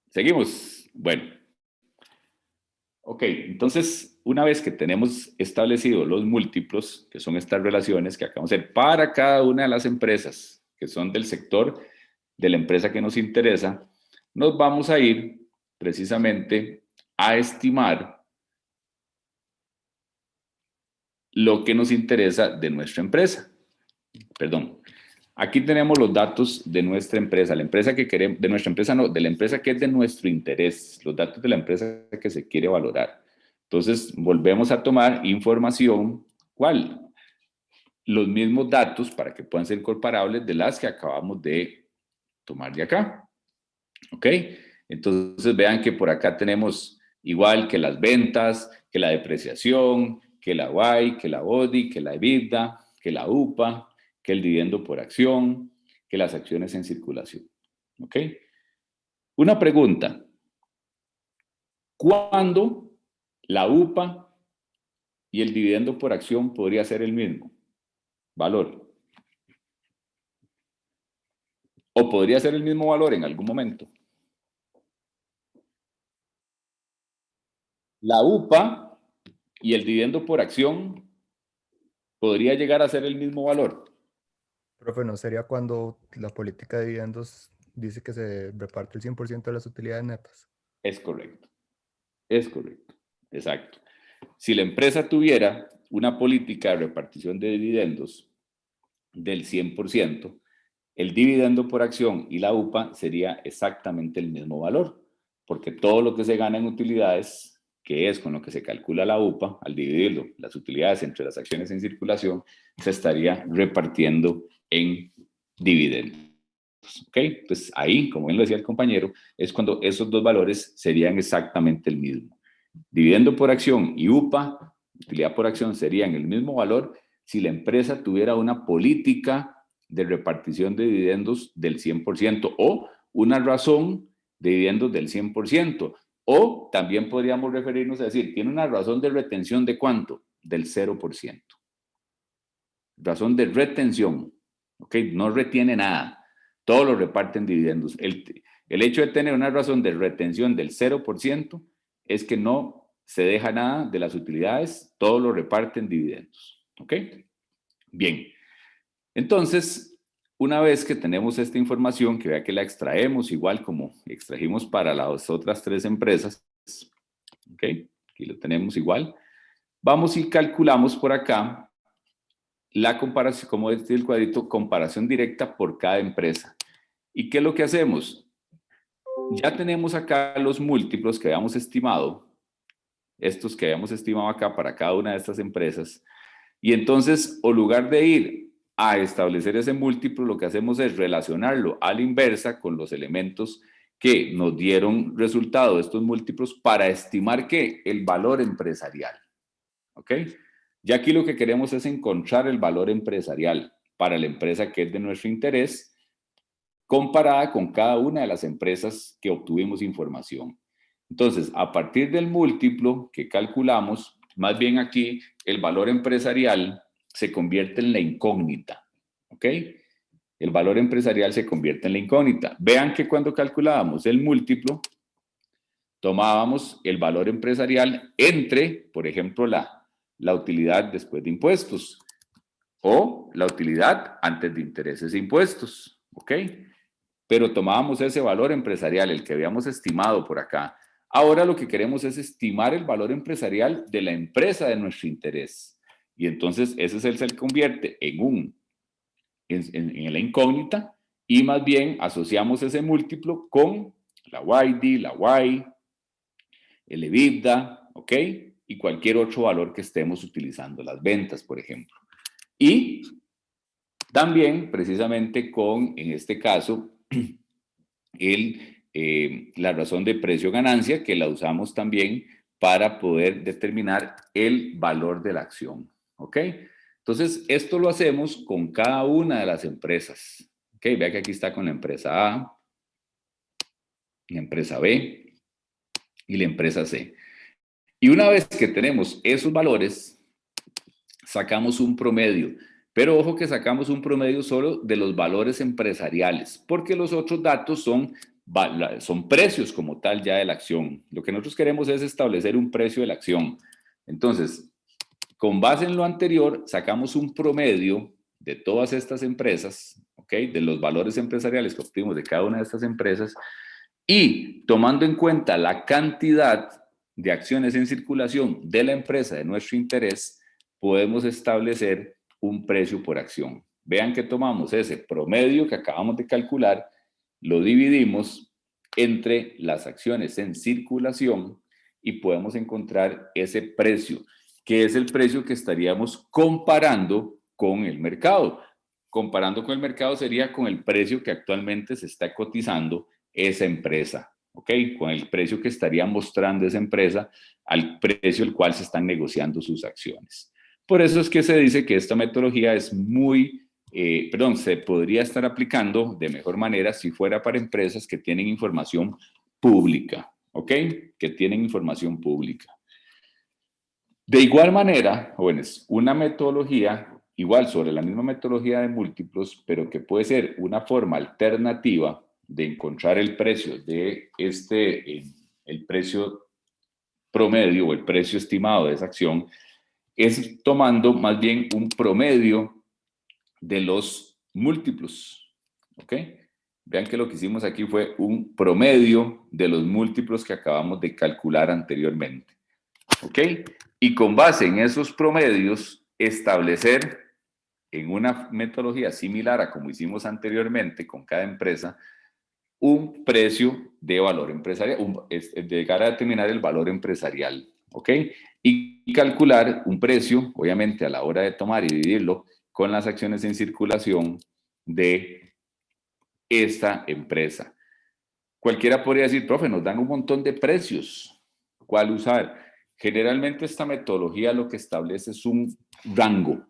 Seguimos. Bueno. Ok, entonces, una vez que tenemos establecidos los múltiplos, que son estas relaciones que acabamos de hacer para cada una de las empresas que son del sector de la empresa que nos interesa, nos vamos a ir precisamente a estimar lo que nos interesa de nuestra empresa. Perdón. Aquí tenemos los datos de nuestra empresa, la empresa que queremos, de nuestra empresa no, de la empresa que es de nuestro interés, los datos de la empresa que se quiere valorar. Entonces, volvemos a tomar información, ¿cuál? Los mismos datos para que puedan ser comparables de las que acabamos de tomar de acá. ¿Ok? Entonces, vean que por acá tenemos igual que las ventas, que la depreciación, que la Y, que la ODI, que la EBITDA, que la UPA, que el dividendo por acción, que las acciones en circulación. ¿Ok? Una pregunta. ¿Cuándo la UPA y el dividendo por acción podría ser el mismo valor? ¿O podría ser el mismo valor en algún momento? La UPA y el dividendo por acción podría llegar a ser el mismo valor. Profe, ¿no sería cuando la política de dividendos dice que se reparte el 100% de las utilidades netas? Es correcto. Es correcto. Exacto. Si la empresa tuviera una política de repartición de dividendos del 100%, el dividendo por acción y la UPA sería exactamente el mismo valor, porque todo lo que se gana en utilidades, que es con lo que se calcula la UPA, al dividirlo, las utilidades entre las acciones en circulación, se estaría repartiendo en dividendos. ¿Ok? Entonces ahí, como bien lo decía el compañero, es cuando esos dos valores serían exactamente el mismo. Dividendo por acción y UPA, utilidad por acción, serían el mismo valor si la empresa tuviera una política de repartición de dividendos del 100% o una razón de dividendos del 100%. O también podríamos referirnos a decir, tiene una razón de retención de ¿cuánto? Del 0%. Razón de retención, ¿ok? No retiene nada, todo lo reparte en dividendos. El hecho de tener una razón de retención del 0% es que no se deja nada de las utilidades, todo lo reparten dividendos. ¿Ok? Bien. Entonces, una vez que tenemos esta información, que vea que la extraemos igual como extrajimos para las otras 3 empresas, ¿ok? Aquí lo tenemos igual. Vamos y calculamos por acá la comparación, como dice el cuadrito, comparación directa por cada empresa. ¿Y qué es lo que hacemos? Ya tenemos acá los múltiplos que habíamos estimado, estos que habíamos estimado acá para cada una de estas empresas, y entonces, en lugar de ir a establecer ese múltiplo, lo que hacemos es relacionarlo a la inversa con los elementos que nos dieron resultado de estos múltiplos para estimar ¿qué? El valor empresarial. ¿Ok? Ya aquí lo que queremos es encontrar el valor empresarial para la empresa que es de nuestro interés, comparada con cada una de las empresas que obtuvimos información. Entonces, a partir del múltiplo que calculamos, más bien aquí el valor empresarial se convierte en la incógnita. ¿Ok? El valor empresarial se convierte en la incógnita. Vean que cuando calculábamos el múltiplo, tomábamos el valor empresarial entre, por ejemplo, la utilidad después de impuestos o la utilidad antes de intereses e impuestos. ¿Ok? Pero tomábamos ese valor empresarial, el que habíamos estimado por acá. Ahora lo que queremos es estimar el valor empresarial de la empresa de nuestro interés. Y entonces ese se convierte en la incógnita y más bien asociamos ese múltiplo con la YD, la Y, el EBITDA, ¿ok? Y cualquier otro valor que estemos utilizando, las ventas, por ejemplo. Y también, precisamente con, en este caso, la razón de precio-ganancia, que la usamos también para poder determinar el valor de la acción. ¿Ok? Entonces, esto lo hacemos con cada una de las empresas. ¿Ok? Vea que aquí está con la empresa A, la empresa B y la empresa C. Y una vez que tenemos esos valores, sacamos un promedio. Pero ojo que sacamos un promedio solo de los valores empresariales, porque los otros datos son precios como tal ya de la acción. Lo que nosotros queremos es establecer un precio de la acción. Entonces, con base en lo anterior, sacamos un promedio de todas estas empresas, ¿ok? De los valores empresariales que obtuvimos de cada una de estas empresas y tomando en cuenta la cantidad de acciones en circulación de la empresa de nuestro interés, podemos establecer un precio por acción. Vean que tomamos ese promedio que acabamos de calcular, lo dividimos entre las acciones en circulación y podemos encontrar ese precio, que es el precio que estaríamos comparando con el mercado. Comparando con el mercado sería con el precio que actualmente se está cotizando esa empresa, ¿ok? Con el precio que estaría mostrando esa empresa al precio al cual se están negociando sus acciones. Por eso es que se dice que esta metodología es se podría estar aplicando de mejor manera si fuera para empresas que tienen información pública, ¿ok? Que tienen información pública. De igual manera, jóvenes, una metodología, igual sobre la misma metodología de múltiplos, pero que puede ser una forma alternativa de encontrar el precio de el precio promedio o el precio estimado de esa acción, es tomando más bien un promedio de los múltiplos, ¿ok? Vean que lo que hicimos aquí fue un promedio de los múltiplos que acabamos de calcular anteriormente, ¿ok? Y con base en esos promedios, establecer en una metodología similar a como hicimos anteriormente con cada empresa, un precio de valor empresarial, llegar a determinar el valor empresarial, ¿ok? Y calcular un precio, obviamente a la hora de tomar y dividirlo con las acciones en circulación de esta empresa. Cualquiera podría decir, profe, nos dan un montón de precios, ¿cuál usar? Generalmente esta metodología lo que establece es un rango.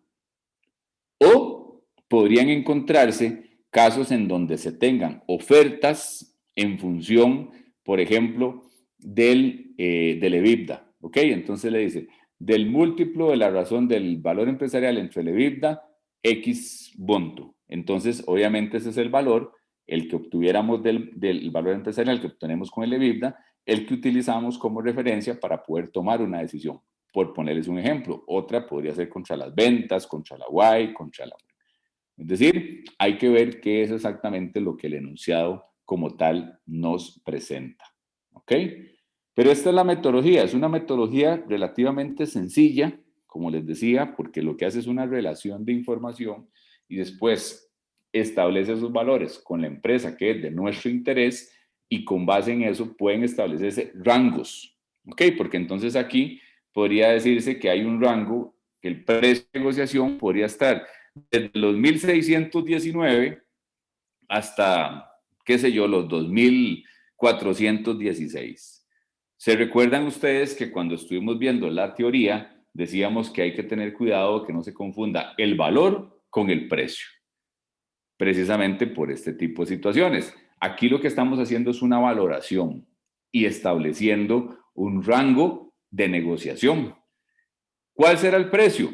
O podrían encontrarse casos en donde se tengan ofertas en función, por ejemplo, del EBITDA, ¿ok? Entonces le dice, del múltiplo de la razón del valor empresarial entre el EBITDA, X monto. Entonces, obviamente ese es el valor, el que obtuviéramos del valor empresarial que obtenemos con el EBITDA, el que utilizamos como referencia para poder tomar una decisión. Por ponerles un ejemplo, otra podría ser contra las ventas, contra la Y, contra la... Es decir, hay que ver qué es exactamente lo que el enunciado como tal nos presenta. ¿Ok? Pero esta es la metodología. Es una metodología relativamente sencilla, como les decía, porque lo que hace es una relación de información y después establece esos valores con la empresa que es de nuestro interés y con base en eso pueden establecerse rangos. ¿Ok? Porque entonces aquí podría decirse que hay un rango, que el precio de negociación podría estar desde los 1.619 hasta, qué sé yo, los 2.416. ¿Se recuerdan ustedes que cuando estuvimos viendo la teoría decíamos que hay que tener cuidado que no se confunda el valor con el precio? Precisamente por este tipo de situaciones. Aquí lo que estamos haciendo es una valoración y estableciendo un rango de negociación. ¿Cuál será el precio?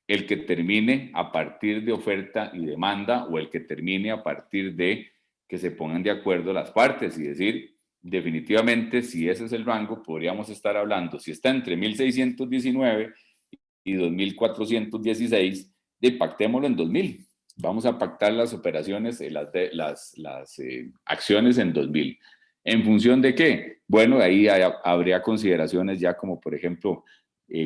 El que termine a partir de oferta y demanda o el que termine a partir de que se pongan de acuerdo las partes y decir, definitivamente, si ese es el rango, podríamos estar hablando, si está entre 1.619 y 2.416, pactémoslo en 2.000. Vamos a pactar las operaciones, las acciones en 2.000. ¿En función de qué? Bueno, ahí habría consideraciones ya como, por ejemplo,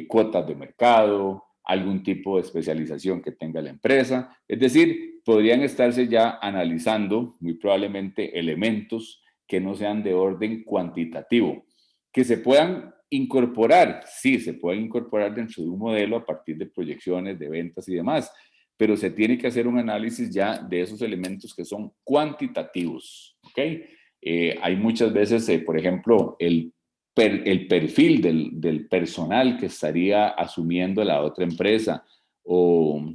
cuotas de mercado, algún tipo de especialización que tenga la empresa. Es decir, podrían estarse ya analizando muy probablemente elementos que no sean de orden cuantitativo, que se puedan incorporar, sí, se pueden incorporar dentro de un modelo a partir de proyecciones de ventas y demás, pero se tiene que hacer un análisis ya de esos elementos que son cuantitativos, ¿ok? Hay muchas veces, por ejemplo, el perfil del personal que estaría asumiendo la otra empresa o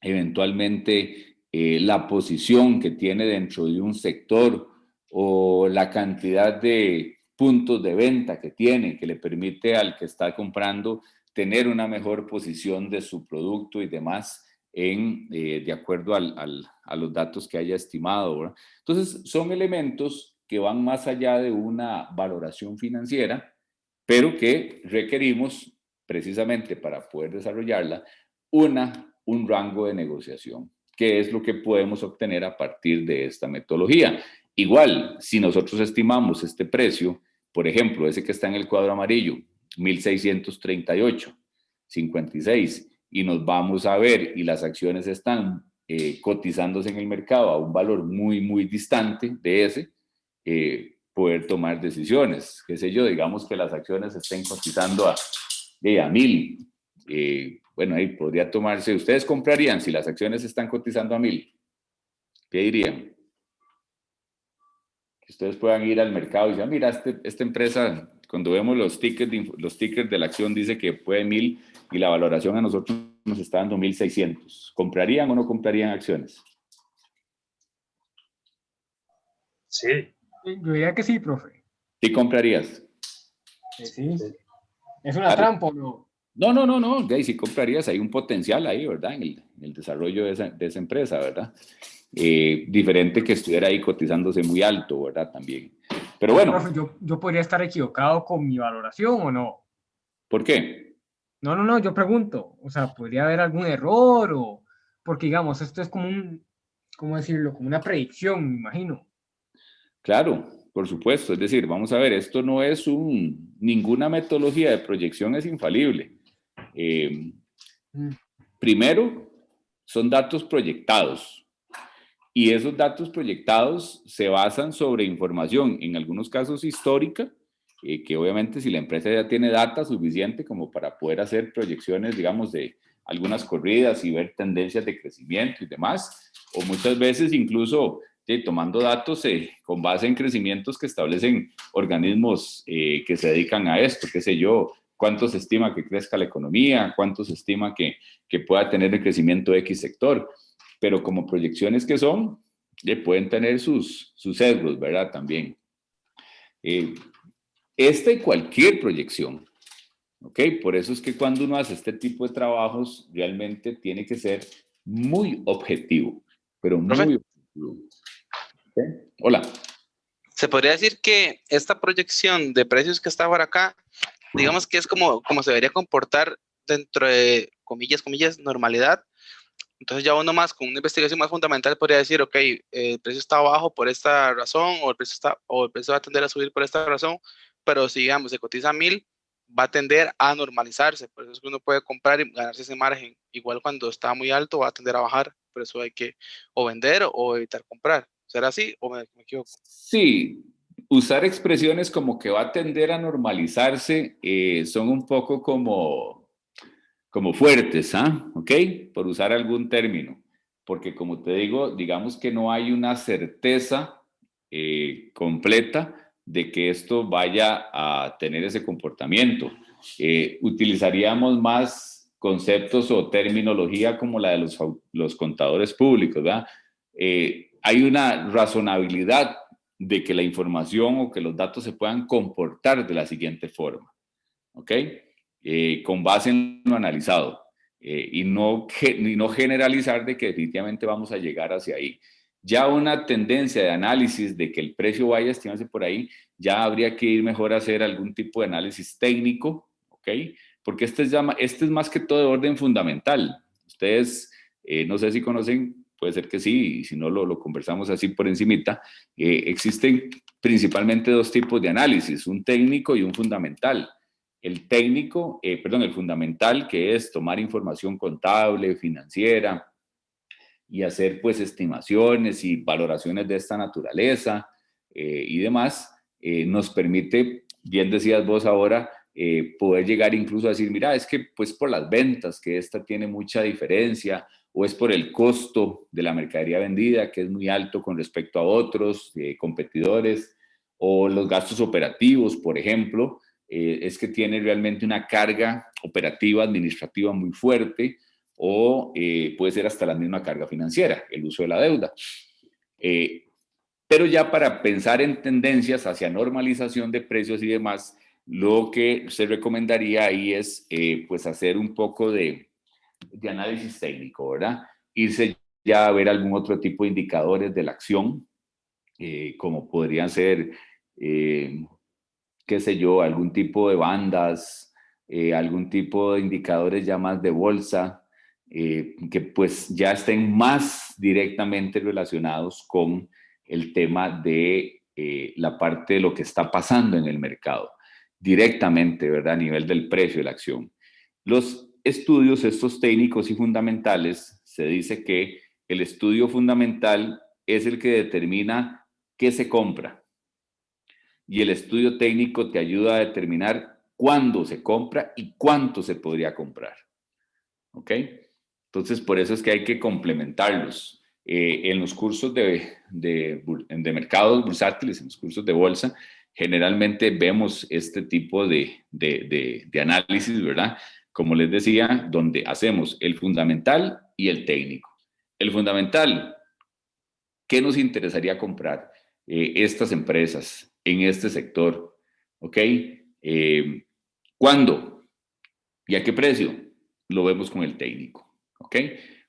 eventualmente la posición que tiene dentro de un sector o la cantidad de puntos de venta que tiene, que le permite al que está comprando tener una mejor posición de su producto y demás de acuerdo a los datos que haya estimado, ¿verdad? Entonces, son elementos que van más allá de una valoración financiera, pero que requerimos precisamente para poder desarrollarla un rango de negociación, que es lo que podemos obtener a partir de esta metodología. Igual, si nosotros estimamos este precio, por ejemplo, ese que está en el cuadro amarillo, 1.638.56, y nos vamos a ver y las acciones están cotizándose en el mercado a un valor muy, muy distante de ese, poder tomar decisiones. Qué sé yo, digamos que las acciones estén cotizando a 1.000. Bueno, ahí podría tomarse. ¿Ustedes comprarían si las acciones están cotizando a 1.000? ¿Qué dirían? Que ustedes puedan ir al mercado y decir, mira, esta empresa, cuando vemos los tickers de la acción, dice que puede 1.000 y la valoración a nosotros nos está dando 1.600. ¿Comprarían o no comprarían acciones? Sí. Yo diría que sí, profe. ¿Sí comprarías? Sí. ¿Es una trampa o no? No, de ahí sí comprarías, hay un potencial ahí, ¿verdad? En el desarrollo de esa empresa, ¿verdad? Diferente que estuviera ahí cotizándose muy alto, ¿verdad? También. Pero bueno. Profe, yo podría estar equivocado con mi valoración o no. ¿Por qué? No, yo pregunto, o sea, ¿podría haber algún error o...? Porque, digamos, esto es como ¿cómo decirlo? Como una predicción, me imagino. Claro, por supuesto. Es decir, vamos a ver, esto no es ninguna metodología de proyección es infalible. Primero, son datos proyectados. Y esos datos proyectados se basan sobre información, en algunos casos histórica, que obviamente si la empresa ya tiene data suficiente como para poder hacer proyecciones, digamos, de algunas corridas y ver tendencias de crecimiento y demás, o muchas veces incluso tomando datos con base en crecimientos que establecen organismos que se dedican a esto, qué sé yo, cuánto se estima que crezca la economía, cuánto se estima que pueda tener el crecimiento de X sector, pero como proyecciones que son, pueden tener sus sesgos, ¿verdad? También. Esta y cualquier proyección, ¿ok? Por eso es que cuando uno hace este tipo de trabajos, realmente tiene que ser muy objetivo, pero muy objetivo. ¿Okay? Hola. Se podría decir que esta proyección de precios que está por acá, digamos que es como se debería comportar dentro de, comillas, normalidad. Entonces ya uno más con una investigación más fundamental podría decir, ok, el precio está bajo por esta razón, o el precio va a tender a subir por esta razón, pero si digamos se cotiza a 1000, va a tender a normalizarse. Por eso es que uno puede comprar y ganarse ese margen. Igual cuando está muy alto va a tender a bajar, por eso hay que o vender o evitar comprar. ¿Será así o me equivoco? Sí, usar expresiones como que va a tender a normalizarse son un poco como fuertes, ¿ah? ¿Ok? Por usar algún término. Porque como te digo, digamos que no hay una certeza completa de que esto vaya a tener ese comportamiento. Utilizaríamos más conceptos o terminología como la de los contadores públicos, ¿verdad? Hay una razonabilidad de que la información o que los datos se puedan comportar de la siguiente forma, ¿ok? Con base en lo analizado y no generalizar de que definitivamente vamos a llegar hacia ahí. Ya una tendencia de análisis de que el precio vaya a estimarse por ahí, ya habría que ir mejor a hacer algún tipo de análisis técnico, ¿ok? Porque este es más que todo de orden fundamental. Ustedes, no sé si conocen, puede ser que sí, y si no lo conversamos así por encimita, existen principalmente dos tipos de análisis, un técnico y un fundamental. El técnico, el fundamental, que es tomar información contable, financiera, y hacer pues estimaciones y valoraciones de esta naturaleza y demás, nos permite, bien decías vos ahora, poder llegar incluso a decir, mira, es que pues por las ventas, que esta tiene mucha diferencia, o es por el costo de la mercadería vendida, que es muy alto con respecto a otros competidores, o los gastos operativos, por ejemplo, es que tiene realmente una carga operativa, administrativa muy fuerte, o puede ser hasta la misma carga financiera, el uso de la deuda. Pero ya para pensar en tendencias hacia normalización de precios y demás, lo que se recomendaría ahí es pues hacer un poco de análisis técnico, ¿verdad? Irse ya a ver algún otro tipo de indicadores de la acción, como podrían ser, qué sé yo, algún tipo de bandas, algún tipo de indicadores ya más de bolsa, que pues ya estén más directamente relacionados con el tema de la parte de lo que está pasando en el mercado, directamente, ¿verdad? A nivel del precio de la acción. Los estudios, estos técnicos y fundamentales, se dice que el estudio fundamental es el que determina qué se compra, y el estudio técnico te ayuda a determinar cuándo se compra y cuánto se podría comprar. ¿Ok? Entonces, por eso es que hay que complementarlos. En los cursos de mercados bursátiles, en los cursos de bolsa, generalmente vemos este tipo de análisis, ¿verdad? Como les decía, donde hacemos el fundamental y el técnico. El fundamental, ¿qué nos interesaría comprar? Estas empresas en este sector, ¿ok? ¿Cuándo? ¿Y a qué precio? Lo vemos con el técnico, ¿ok?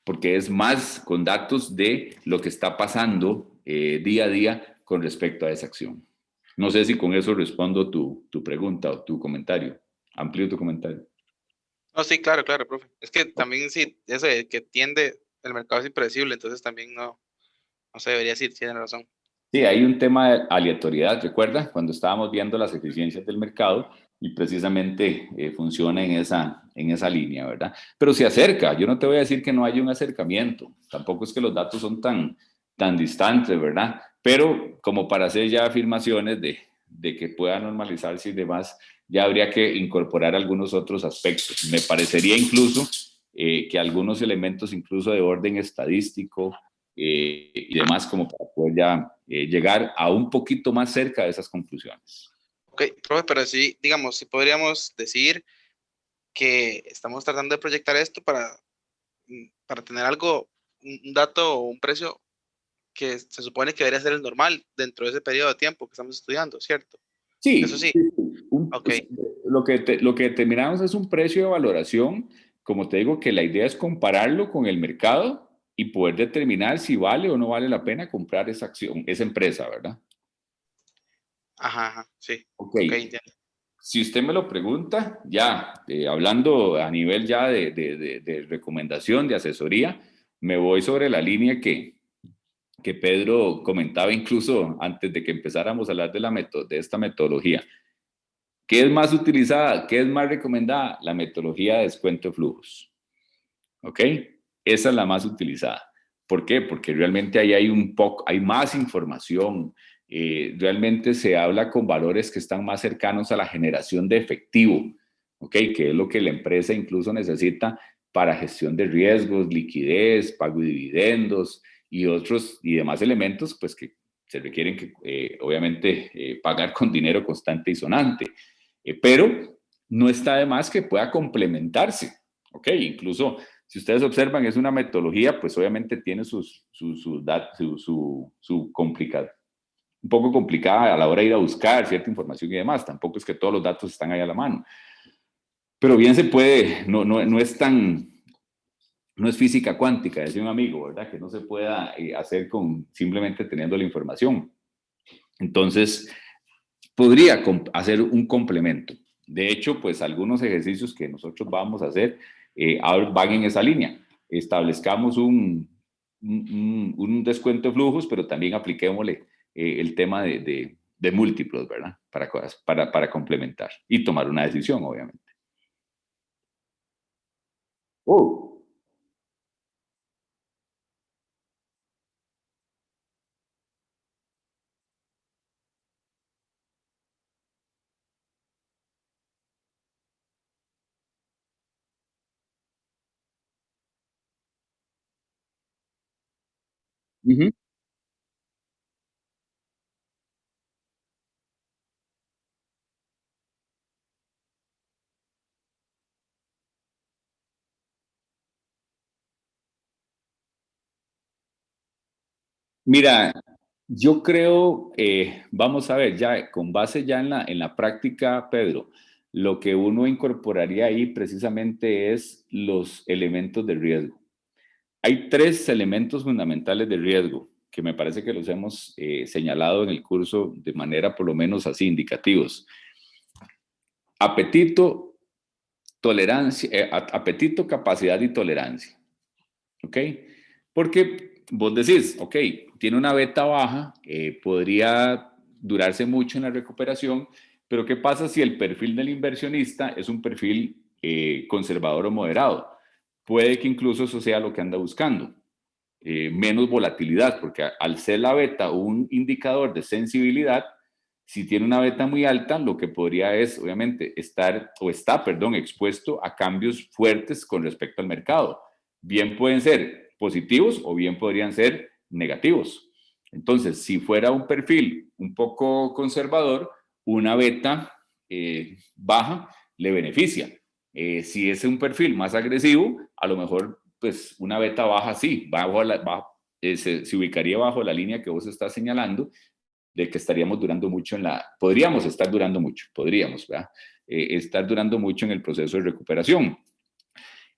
Porque es más con datos de lo que está pasando día a día con respecto a esa acción. No sé si con eso respondo tu pregunta o tu comentario. Amplío tu comentario. No, sí, claro, profe. Es que también sí, eso de que tiende, el mercado es impredecible, entonces también no se debería decir, tienen razón. Sí, hay un tema de aleatoriedad, ¿recuerda? Cuando estábamos viendo las eficiencias del mercado y precisamente funciona en esa línea, ¿verdad? Pero se acerca, yo no te voy a decir que no haya un acercamiento, tampoco es que los datos son tan distantes, ¿verdad? Pero como para hacer ya afirmaciones de que pueda normalizarse y demás, ya habría que incorporar algunos otros aspectos. Me parecería incluso que algunos elementos incluso de orden estadístico, y demás, como para poder ya llegar a un poquito más cerca de esas conclusiones. Ok, profe, pero sí, digamos, sí podríamos decir que estamos tratando de proyectar esto para tener algo, un dato o un precio que se supone que debería ser el normal dentro de ese periodo de tiempo que estamos estudiando, ¿cierto? Sí, eso sí. Okay. Lo que determinamos es un precio de valoración. Como te digo, que la idea es compararlo con el mercado y poder determinar si vale o no vale la pena comprar esa acción, esa empresa, ¿verdad? Ajá, sí. Ok. Entiendo. Si usted me lo pregunta, ya, hablando a nivel ya de recomendación, de asesoría, me voy sobre la línea que Pedro comentaba incluso antes de que empezáramos a hablar de esta metodología. ¿Qué es más utilizada? ¿Qué es más recomendada? La metodología de descuento de flujos. ¿Ok? Esa es la más utilizada. ¿Por qué? Porque realmente ahí hay más información. Realmente se habla con valores que están más cercanos a la generación de efectivo, ¿ok? Que es lo que la empresa incluso necesita para gestión de riesgos, liquidez, pago de dividendos y otros y demás elementos, pues que se requieren que, obviamente, pagar con dinero constante y sonante. Pero no está de más que pueda complementarse, ¿ok? Incluso si ustedes observan, es una metodología, pues obviamente tiene su complicación, un poco complicada a la hora de ir a buscar cierta información y demás. Tampoco es que todos los datos están ahí a la mano. Pero bien se puede, no es física cuántica, decía un amigo, ¿verdad? Que no se pueda hacer con simplemente teniendo la información. Entonces, podría hacer un complemento. De hecho, pues algunos ejercicios que nosotros vamos a hacer van en esa línea. Establezcamos un descuento de flujos, pero también apliquémosle el tema de múltiplos, ¿verdad? Para complementar y tomar una decisión, obviamente. Uh-huh. Mira, yo creo, vamos a ver, ya con base ya en la práctica, Pedro, lo que uno incorporaría ahí precisamente es los elementos de riesgo. Hay 3 elementos fundamentales de riesgo que me parece que los hemos señalado en el curso de manera por lo menos así indicativos. Apetito, tolerancia, apetito, capacidad y tolerancia. ¿Ok? Porque vos decís, ok, tiene una beta baja, podría durarse mucho en la recuperación, pero ¿qué pasa si el perfil del inversionista es un perfil conservador o moderado? Puede que incluso eso sea lo que anda buscando. Menos volatilidad, porque al ser la beta un indicador de sensibilidad, si tiene una beta muy alta, lo que podría es, obviamente, está expuesto a cambios fuertes con respecto al mercado. Bien pueden ser positivos o bien podrían ser negativos. Entonces, si fuera un perfil un poco conservador, una beta baja le beneficia. Si es un perfil más agresivo, a lo mejor pues una beta baja sí, se ubicaría bajo la línea que vos estás señalando, de que estaríamos durando mucho podríamos estar durando mucho, ¿verdad? Estar durando mucho en el proceso de recuperación.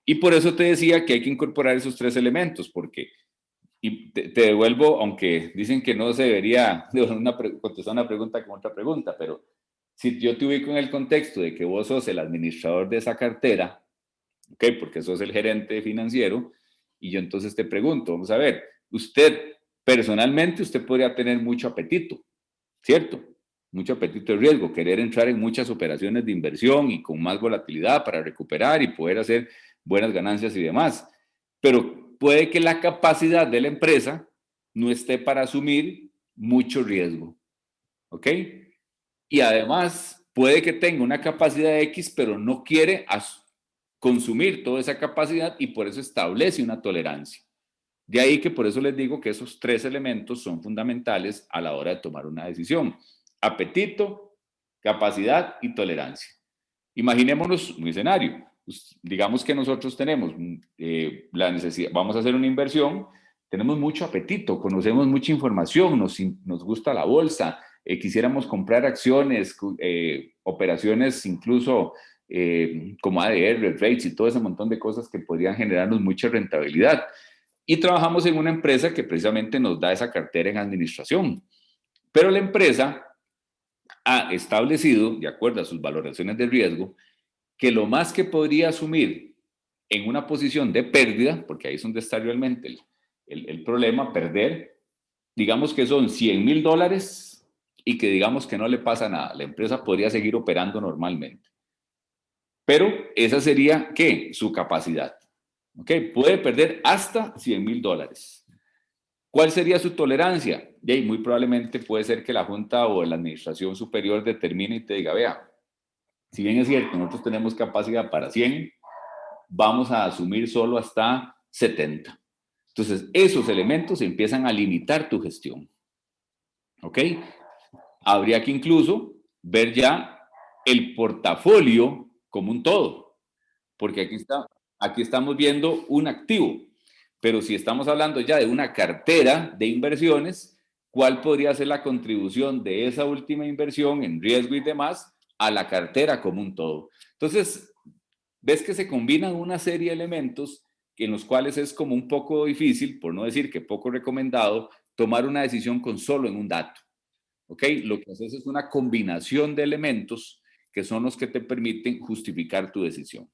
Y por eso te decía que hay que incorporar esos 3 elementos, porque, y te devuelvo, aunque dicen que no se debería contestar una pregunta con otra pregunta, pero si yo te ubico en el contexto de que vos sos el administrador de esa cartera, ¿ok? Porque sos el gerente financiero, y yo entonces te pregunto, vamos a ver, personalmente, usted podría tener mucho apetito, ¿cierto? Mucho apetito de riesgo, querer entrar en muchas operaciones de inversión y con más volatilidad para recuperar y poder hacer buenas ganancias y demás. Pero puede que la capacidad de la empresa no esté para asumir mucho riesgo, ¿ok? Y además puede que tenga una capacidad X, pero no quiere consumir toda esa capacidad y por eso establece una tolerancia. De ahí que por eso les digo que esos 3 elementos son fundamentales a la hora de tomar una decisión. Apetito, capacidad y tolerancia. Imaginémonos un escenario. Digamos que nosotros tenemos la necesidad, vamos a hacer una inversión, tenemos mucho apetito, conocemos mucha información, nos gusta la bolsa, quisiéramos comprar acciones, operaciones incluso como ADR, rates y todo ese montón de cosas que podrían generarnos mucha rentabilidad. Y trabajamos en una empresa que precisamente nos da esa cartera en administración. Pero la empresa ha establecido, de acuerdo a sus valoraciones de riesgo, que lo más que podría asumir en una posición de pérdida, porque ahí es donde está realmente el problema, perder, digamos que son $100,000 y que digamos que no le pasa nada, la empresa podría seguir operando normalmente. Pero esa sería, ¿qué? Su capacidad. ¿Ok? Puede perder hasta $100,000. ¿Cuál sería su tolerancia? Y muy probablemente puede ser que la Junta o la Administración Superior determine y te diga, vea, si bien es cierto, nosotros tenemos capacidad para 100, vamos a asumir solo hasta 70. Entonces, esos elementos empiezan a limitar tu gestión. ¿Ok? Habría que incluso ver ya el portafolio como un todo, porque aquí estamos viendo un activo, pero si estamos hablando ya de una cartera de inversiones, ¿cuál podría ser la contribución de esa última inversión en riesgo y demás a la cartera como un todo? Entonces, ves que se combinan una serie de elementos en los cuales es como un poco difícil, por no decir que poco recomendado, tomar una decisión con solo en un dato. ¿Ok? Lo que haces es una combinación de elementos que son los que te permiten justificar tu decisión.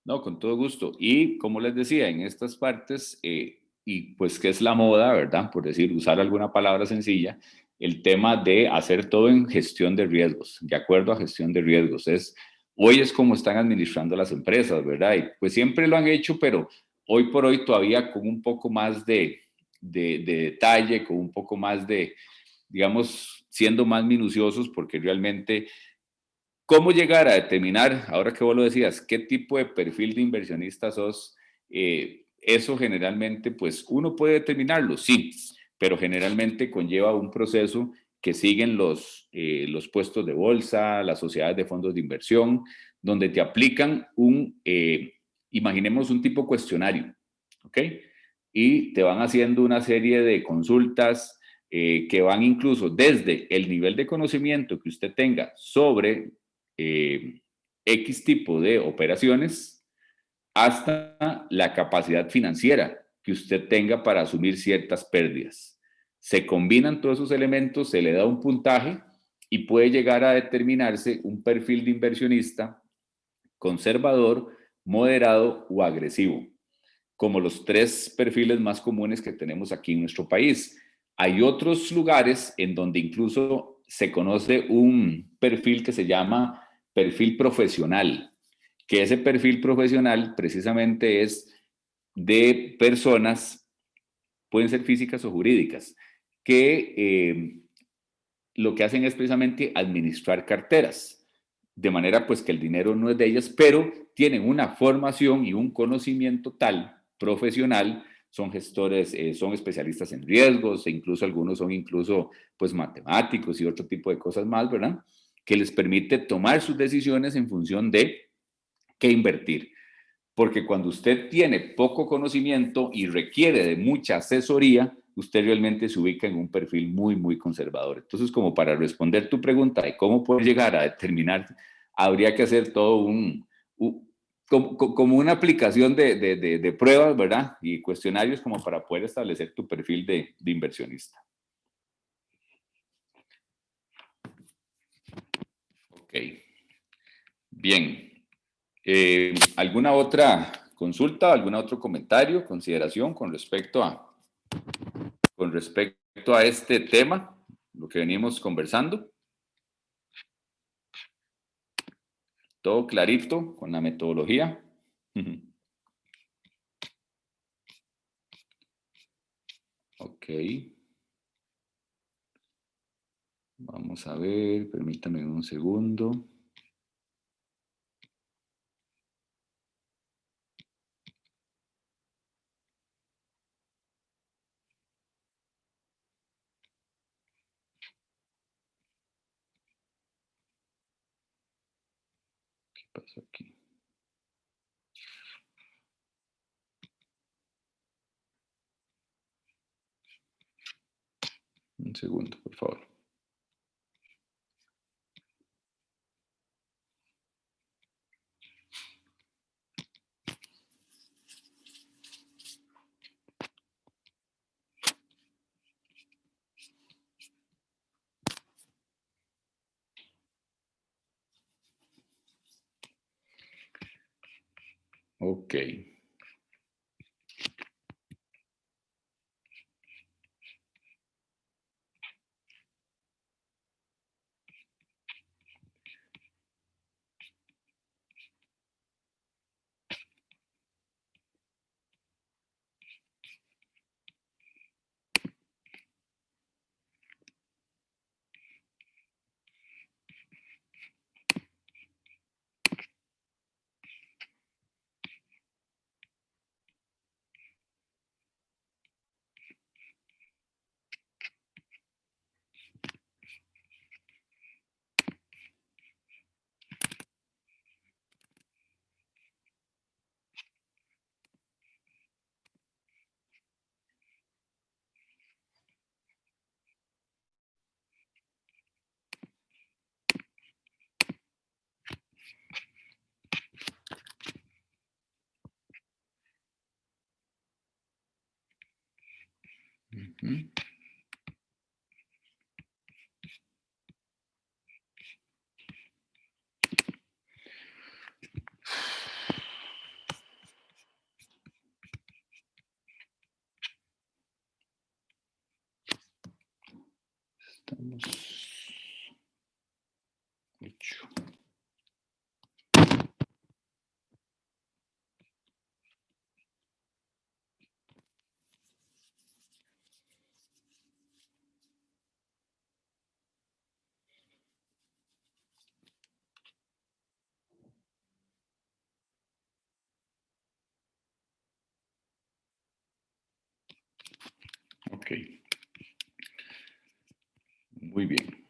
No, con todo gusto. Y como les decía, en estas partes, y pues que es la moda, ¿verdad? Por decir, usar alguna palabra sencilla, el tema de hacer todo en gestión de riesgos, de acuerdo a gestión de riesgos. Hoy es como están administrando las empresas, ¿verdad? Y pues siempre lo han hecho, pero hoy por hoy todavía con un poco más de detalle, con un poco más de, digamos, siendo más minuciosos, porque realmente ¿cómo llegar a determinar, ahora que vos lo decías, qué tipo de perfil de inversionista sos? Eso generalmente, pues uno puede determinarlo, sí, pero generalmente conlleva un proceso que siguen los puestos de bolsa, las sociedades de fondos de inversión, donde te aplican imaginemos un tipo cuestionario, ¿ok? Y te van haciendo una serie de consultas que van incluso desde el nivel de conocimiento que usted tenga sobre X tipo de operaciones hasta la capacidad financiera que usted tenga para asumir ciertas pérdidas. Se combinan todos esos elementos, se le da un puntaje y puede llegar a determinarse un perfil de inversionista conservador, moderado o agresivo, como los tres perfiles más comunes que tenemos aquí en nuestro país. Hay otros lugares en donde incluso se conoce un perfil que se llama perfil profesional, que ese perfil profesional precisamente es de personas, pueden ser físicas o jurídicas, que lo que hacen es precisamente administrar carteras, de manera pues que el dinero no es de ellas, pero tienen una formación y un conocimiento tal, profesional, son gestores, son especialistas en riesgos, e incluso algunos son incluso pues matemáticos y otro tipo de cosas más, ¿verdad? Que les permite tomar sus decisiones en función de qué invertir. Porque cuando usted tiene poco conocimiento y requiere de mucha asesoría, usted realmente se ubica en un perfil muy, muy conservador. Entonces, como para responder tu pregunta de cómo puede llegar a determinar, habría que hacer todo como una aplicación de pruebas, ¿verdad? Y cuestionarios como para poder establecer tu perfil de inversionista. Ok. Bien. ¿Alguna otra consulta, algún otro comentario, consideración con respecto a este tema, lo que venimos conversando? ¿Todo clarito con la metodología? Ok. Vamos a ver, permítame un segundo. pasó aquí? Un segundo, por favor. Ok. Ujú. Estamos 8. Ok. Muy bien.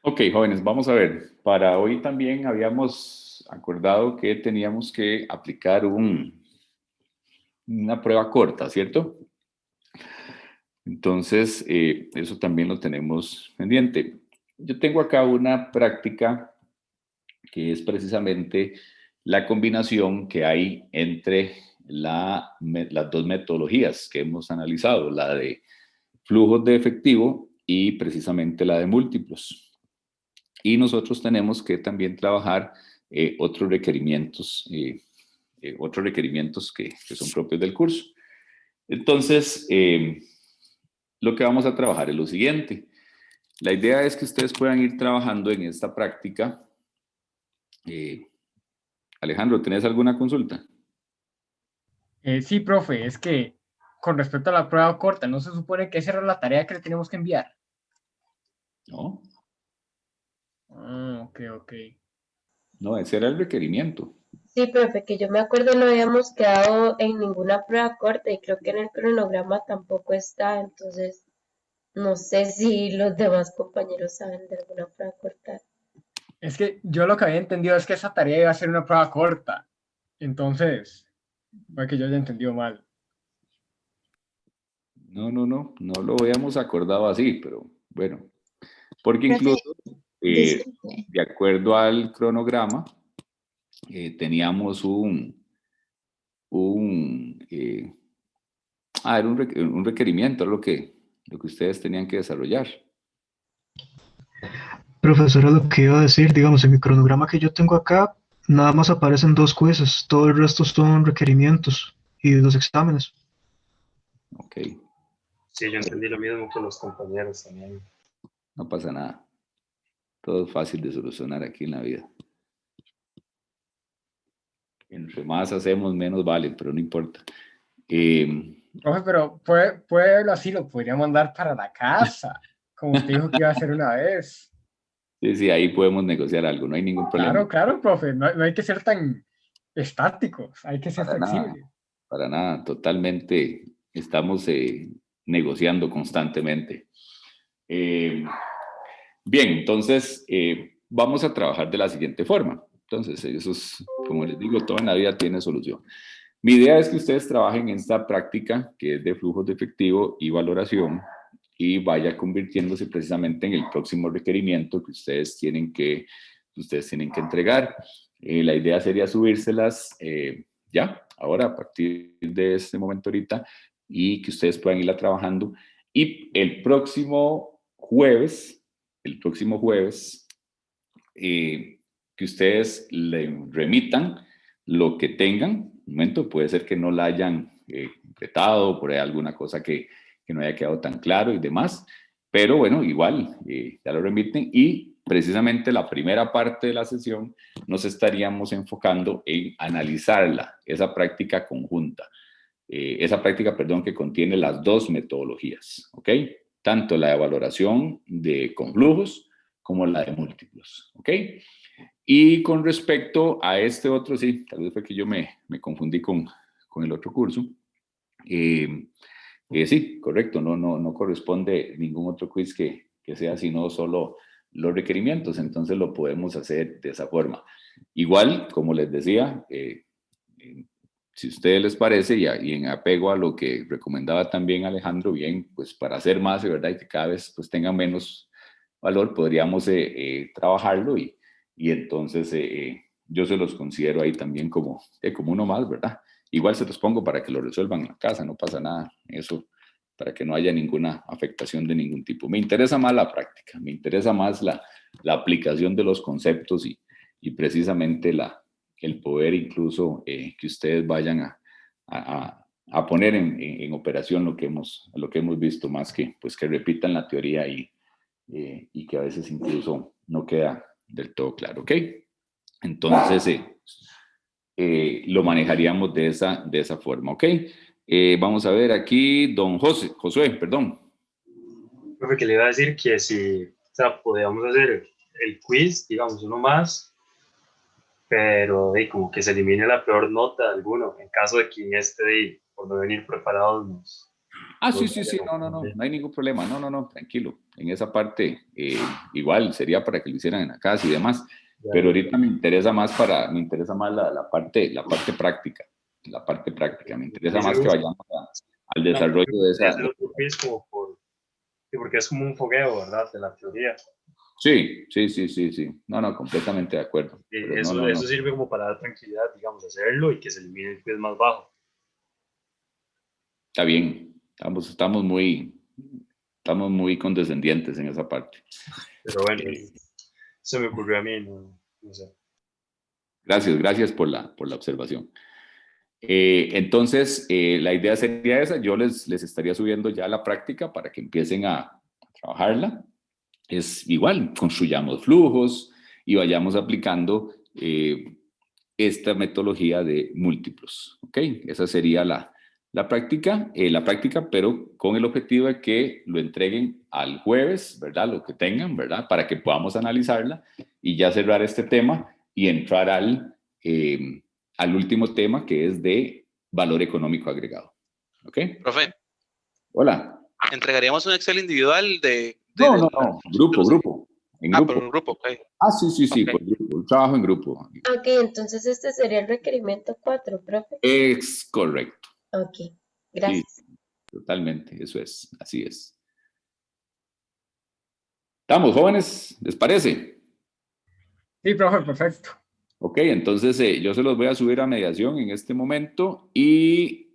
Ok, jóvenes, vamos a ver. Para hoy también habíamos acordado que teníamos que aplicar una prueba corta, ¿cierto? Entonces, eso también lo tenemos pendiente. Yo tengo acá una práctica que es precisamente la combinación que hay entre las dos metodologías que hemos analizado, la de flujos de efectivo y precisamente la de múltiplos. Y nosotros tenemos que también trabajar otros requerimientos que son propios del curso. Entonces, lo que vamos a trabajar es lo siguiente. La idea es que ustedes puedan ir trabajando en esta práctica. Alejandro, ¿tenés alguna consulta? Sí, profe, es que con respecto a la prueba corta, ¿no se supone que esa era la tarea que le teníamos que enviar? No, Ah, ok, ok. no, ese era el requerimiento. Sí, profe, que yo me acuerdo no habíamos quedado en ninguna prueba corta y creo que en el cronograma tampoco está, entonces no sé si los demás compañeros saben de alguna prueba corta. Es que yo lo que había entendido es que esa tarea iba a ser una prueba corta. Entonces, fue que yo haya entendido mal. No lo habíamos acordado así, pero bueno, porque Profe, incluso disculpe. de acuerdo al cronograma, teníamos era un requerimiento, lo que ustedes tenían que desarrollar. Profesora, lo que iba a decir, digamos, en mi cronograma que yo tengo acá, nada más aparecen 2 quizzes, todo el resto son requerimientos y los exámenes. Ok, Sí, yo entendí lo mismo que los compañeros también. no pasa nada. Todo es fácil de solucionar aquí en la vida. Entre más hacemos, menos vale, pero no importa. Profe, pero puede así, lo podría mandar para la casa, como usted dijo que iba a hacer una vez. Sí, ahí podemos negociar algo, no hay ningún problema. Claro, profe, no hay que ser tan estáticos, hay que ser Para nada, flexibles. para nada, totalmente estamos negociando constantemente. Bien, entonces vamos a trabajar de la siguiente forma. Entonces, eso es, como les digo, todo en la vida tiene solución. Mi idea es que ustedes trabajen en esta práctica que es de flujos de efectivo y valoración y vaya convirtiéndose precisamente en el próximo requerimiento que ustedes tienen que entregar. La idea sería subírselas ya, ahora, a partir de este momento ahorita, y que ustedes puedan irla trabajando. Y el próximo jueves, que ustedes le remitan lo que tengan. Un momento, puede ser que no la hayan completado, por ahí alguna cosa que no haya quedado tan claro y demás, pero bueno, igual ya lo remiten, y precisamente la primera parte de la sesión nos estaríamos enfocando en analizarla, esa práctica conjunta, que contiene las dos metodologías, ¿ok? Tanto la de valoración con flujos como la de múltiplos, ¿ok? Y con respecto a este otro, sí, tal vez fue que yo me confundí con el otro curso. Sí, correcto, no corresponde ningún otro quiz que sea sino solo los requerimientos, entonces lo podemos hacer de esa forma. Igual, como les decía, si a ustedes les parece, y en apego a lo que recomendaba también Alejandro, bien, pues para hacer más, de verdad, y que cada vez pues tengan menos valor, podríamos trabajarlo y entonces yo se los considero ahí también como uno más, ¿verdad? Igual se los pongo para que lo resuelvan en la casa, no pasa nada, eso, para que no haya ninguna afectación de ningún tipo. Me interesa más la práctica, me interesa más la aplicación de los conceptos y precisamente el poder incluso que ustedes vayan a poner en operación lo que hemos visto, más que pues que repitan la teoría y que a veces incluso no queda del todo claro, ¿ok? Entonces, lo manejaríamos de esa forma, ¿ok? Vamos a ver aquí, don Josué, perdón. Profe, que le iba a decir que si, o sea, podíamos hacer el quiz, digamos, uno más, pero como que se elimine la peor nota de alguno, en caso de que en este, por no venir preparados, nos... Sí, no hay ningún problema, no, tranquilo. En esa parte, igual sería para que lo hicieran en la casa y demás, pero ahorita me interesa más la parte práctica, me interesa más que vayamos al desarrollo de esa... porque es como un fogueo, ¿verdad?, de la teoría. Sí, no, completamente de acuerdo. Eso sirve como para dar tranquilidad, digamos, hacerlo y que se elimine el quiz más bajo. Está bien, estamos muy condescendientes en esa parte. Pero bueno, se me ocurrió a mí, no sé. Gracias por la observación. Entonces, la idea sería esa, yo les estaría subiendo ya la práctica para que empiecen a trabajarla. Es igual, construyamos flujos y vayamos aplicando esta metodología de múltiplos, ¿ok? Esa sería la práctica, pero con el objetivo de que lo entreguen al jueves, ¿verdad? Lo que tengan, ¿verdad? Para que podamos analizarla y ya cerrar este tema y entrar al último tema, que es de valor económico agregado, ¿ok? Profe. Hola. ¿Entregaríamos un Excel individual No, grupo. En grupo. Por un grupo, ok. Sí, okay. Por grupo, un trabajo en grupo. Ok, entonces este sería el requerimiento 4, profe. Es correcto. Ok, gracias. Sí, totalmente, eso es, así es. ¿Estamos, jóvenes? ¿Les parece? Sí, profe, perfecto. Ok, entonces yo se los voy a subir a mediación en este momento y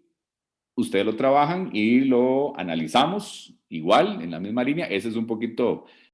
ustedes lo trabajan y lo analizamos igual, en la misma línea. Ese es un poquito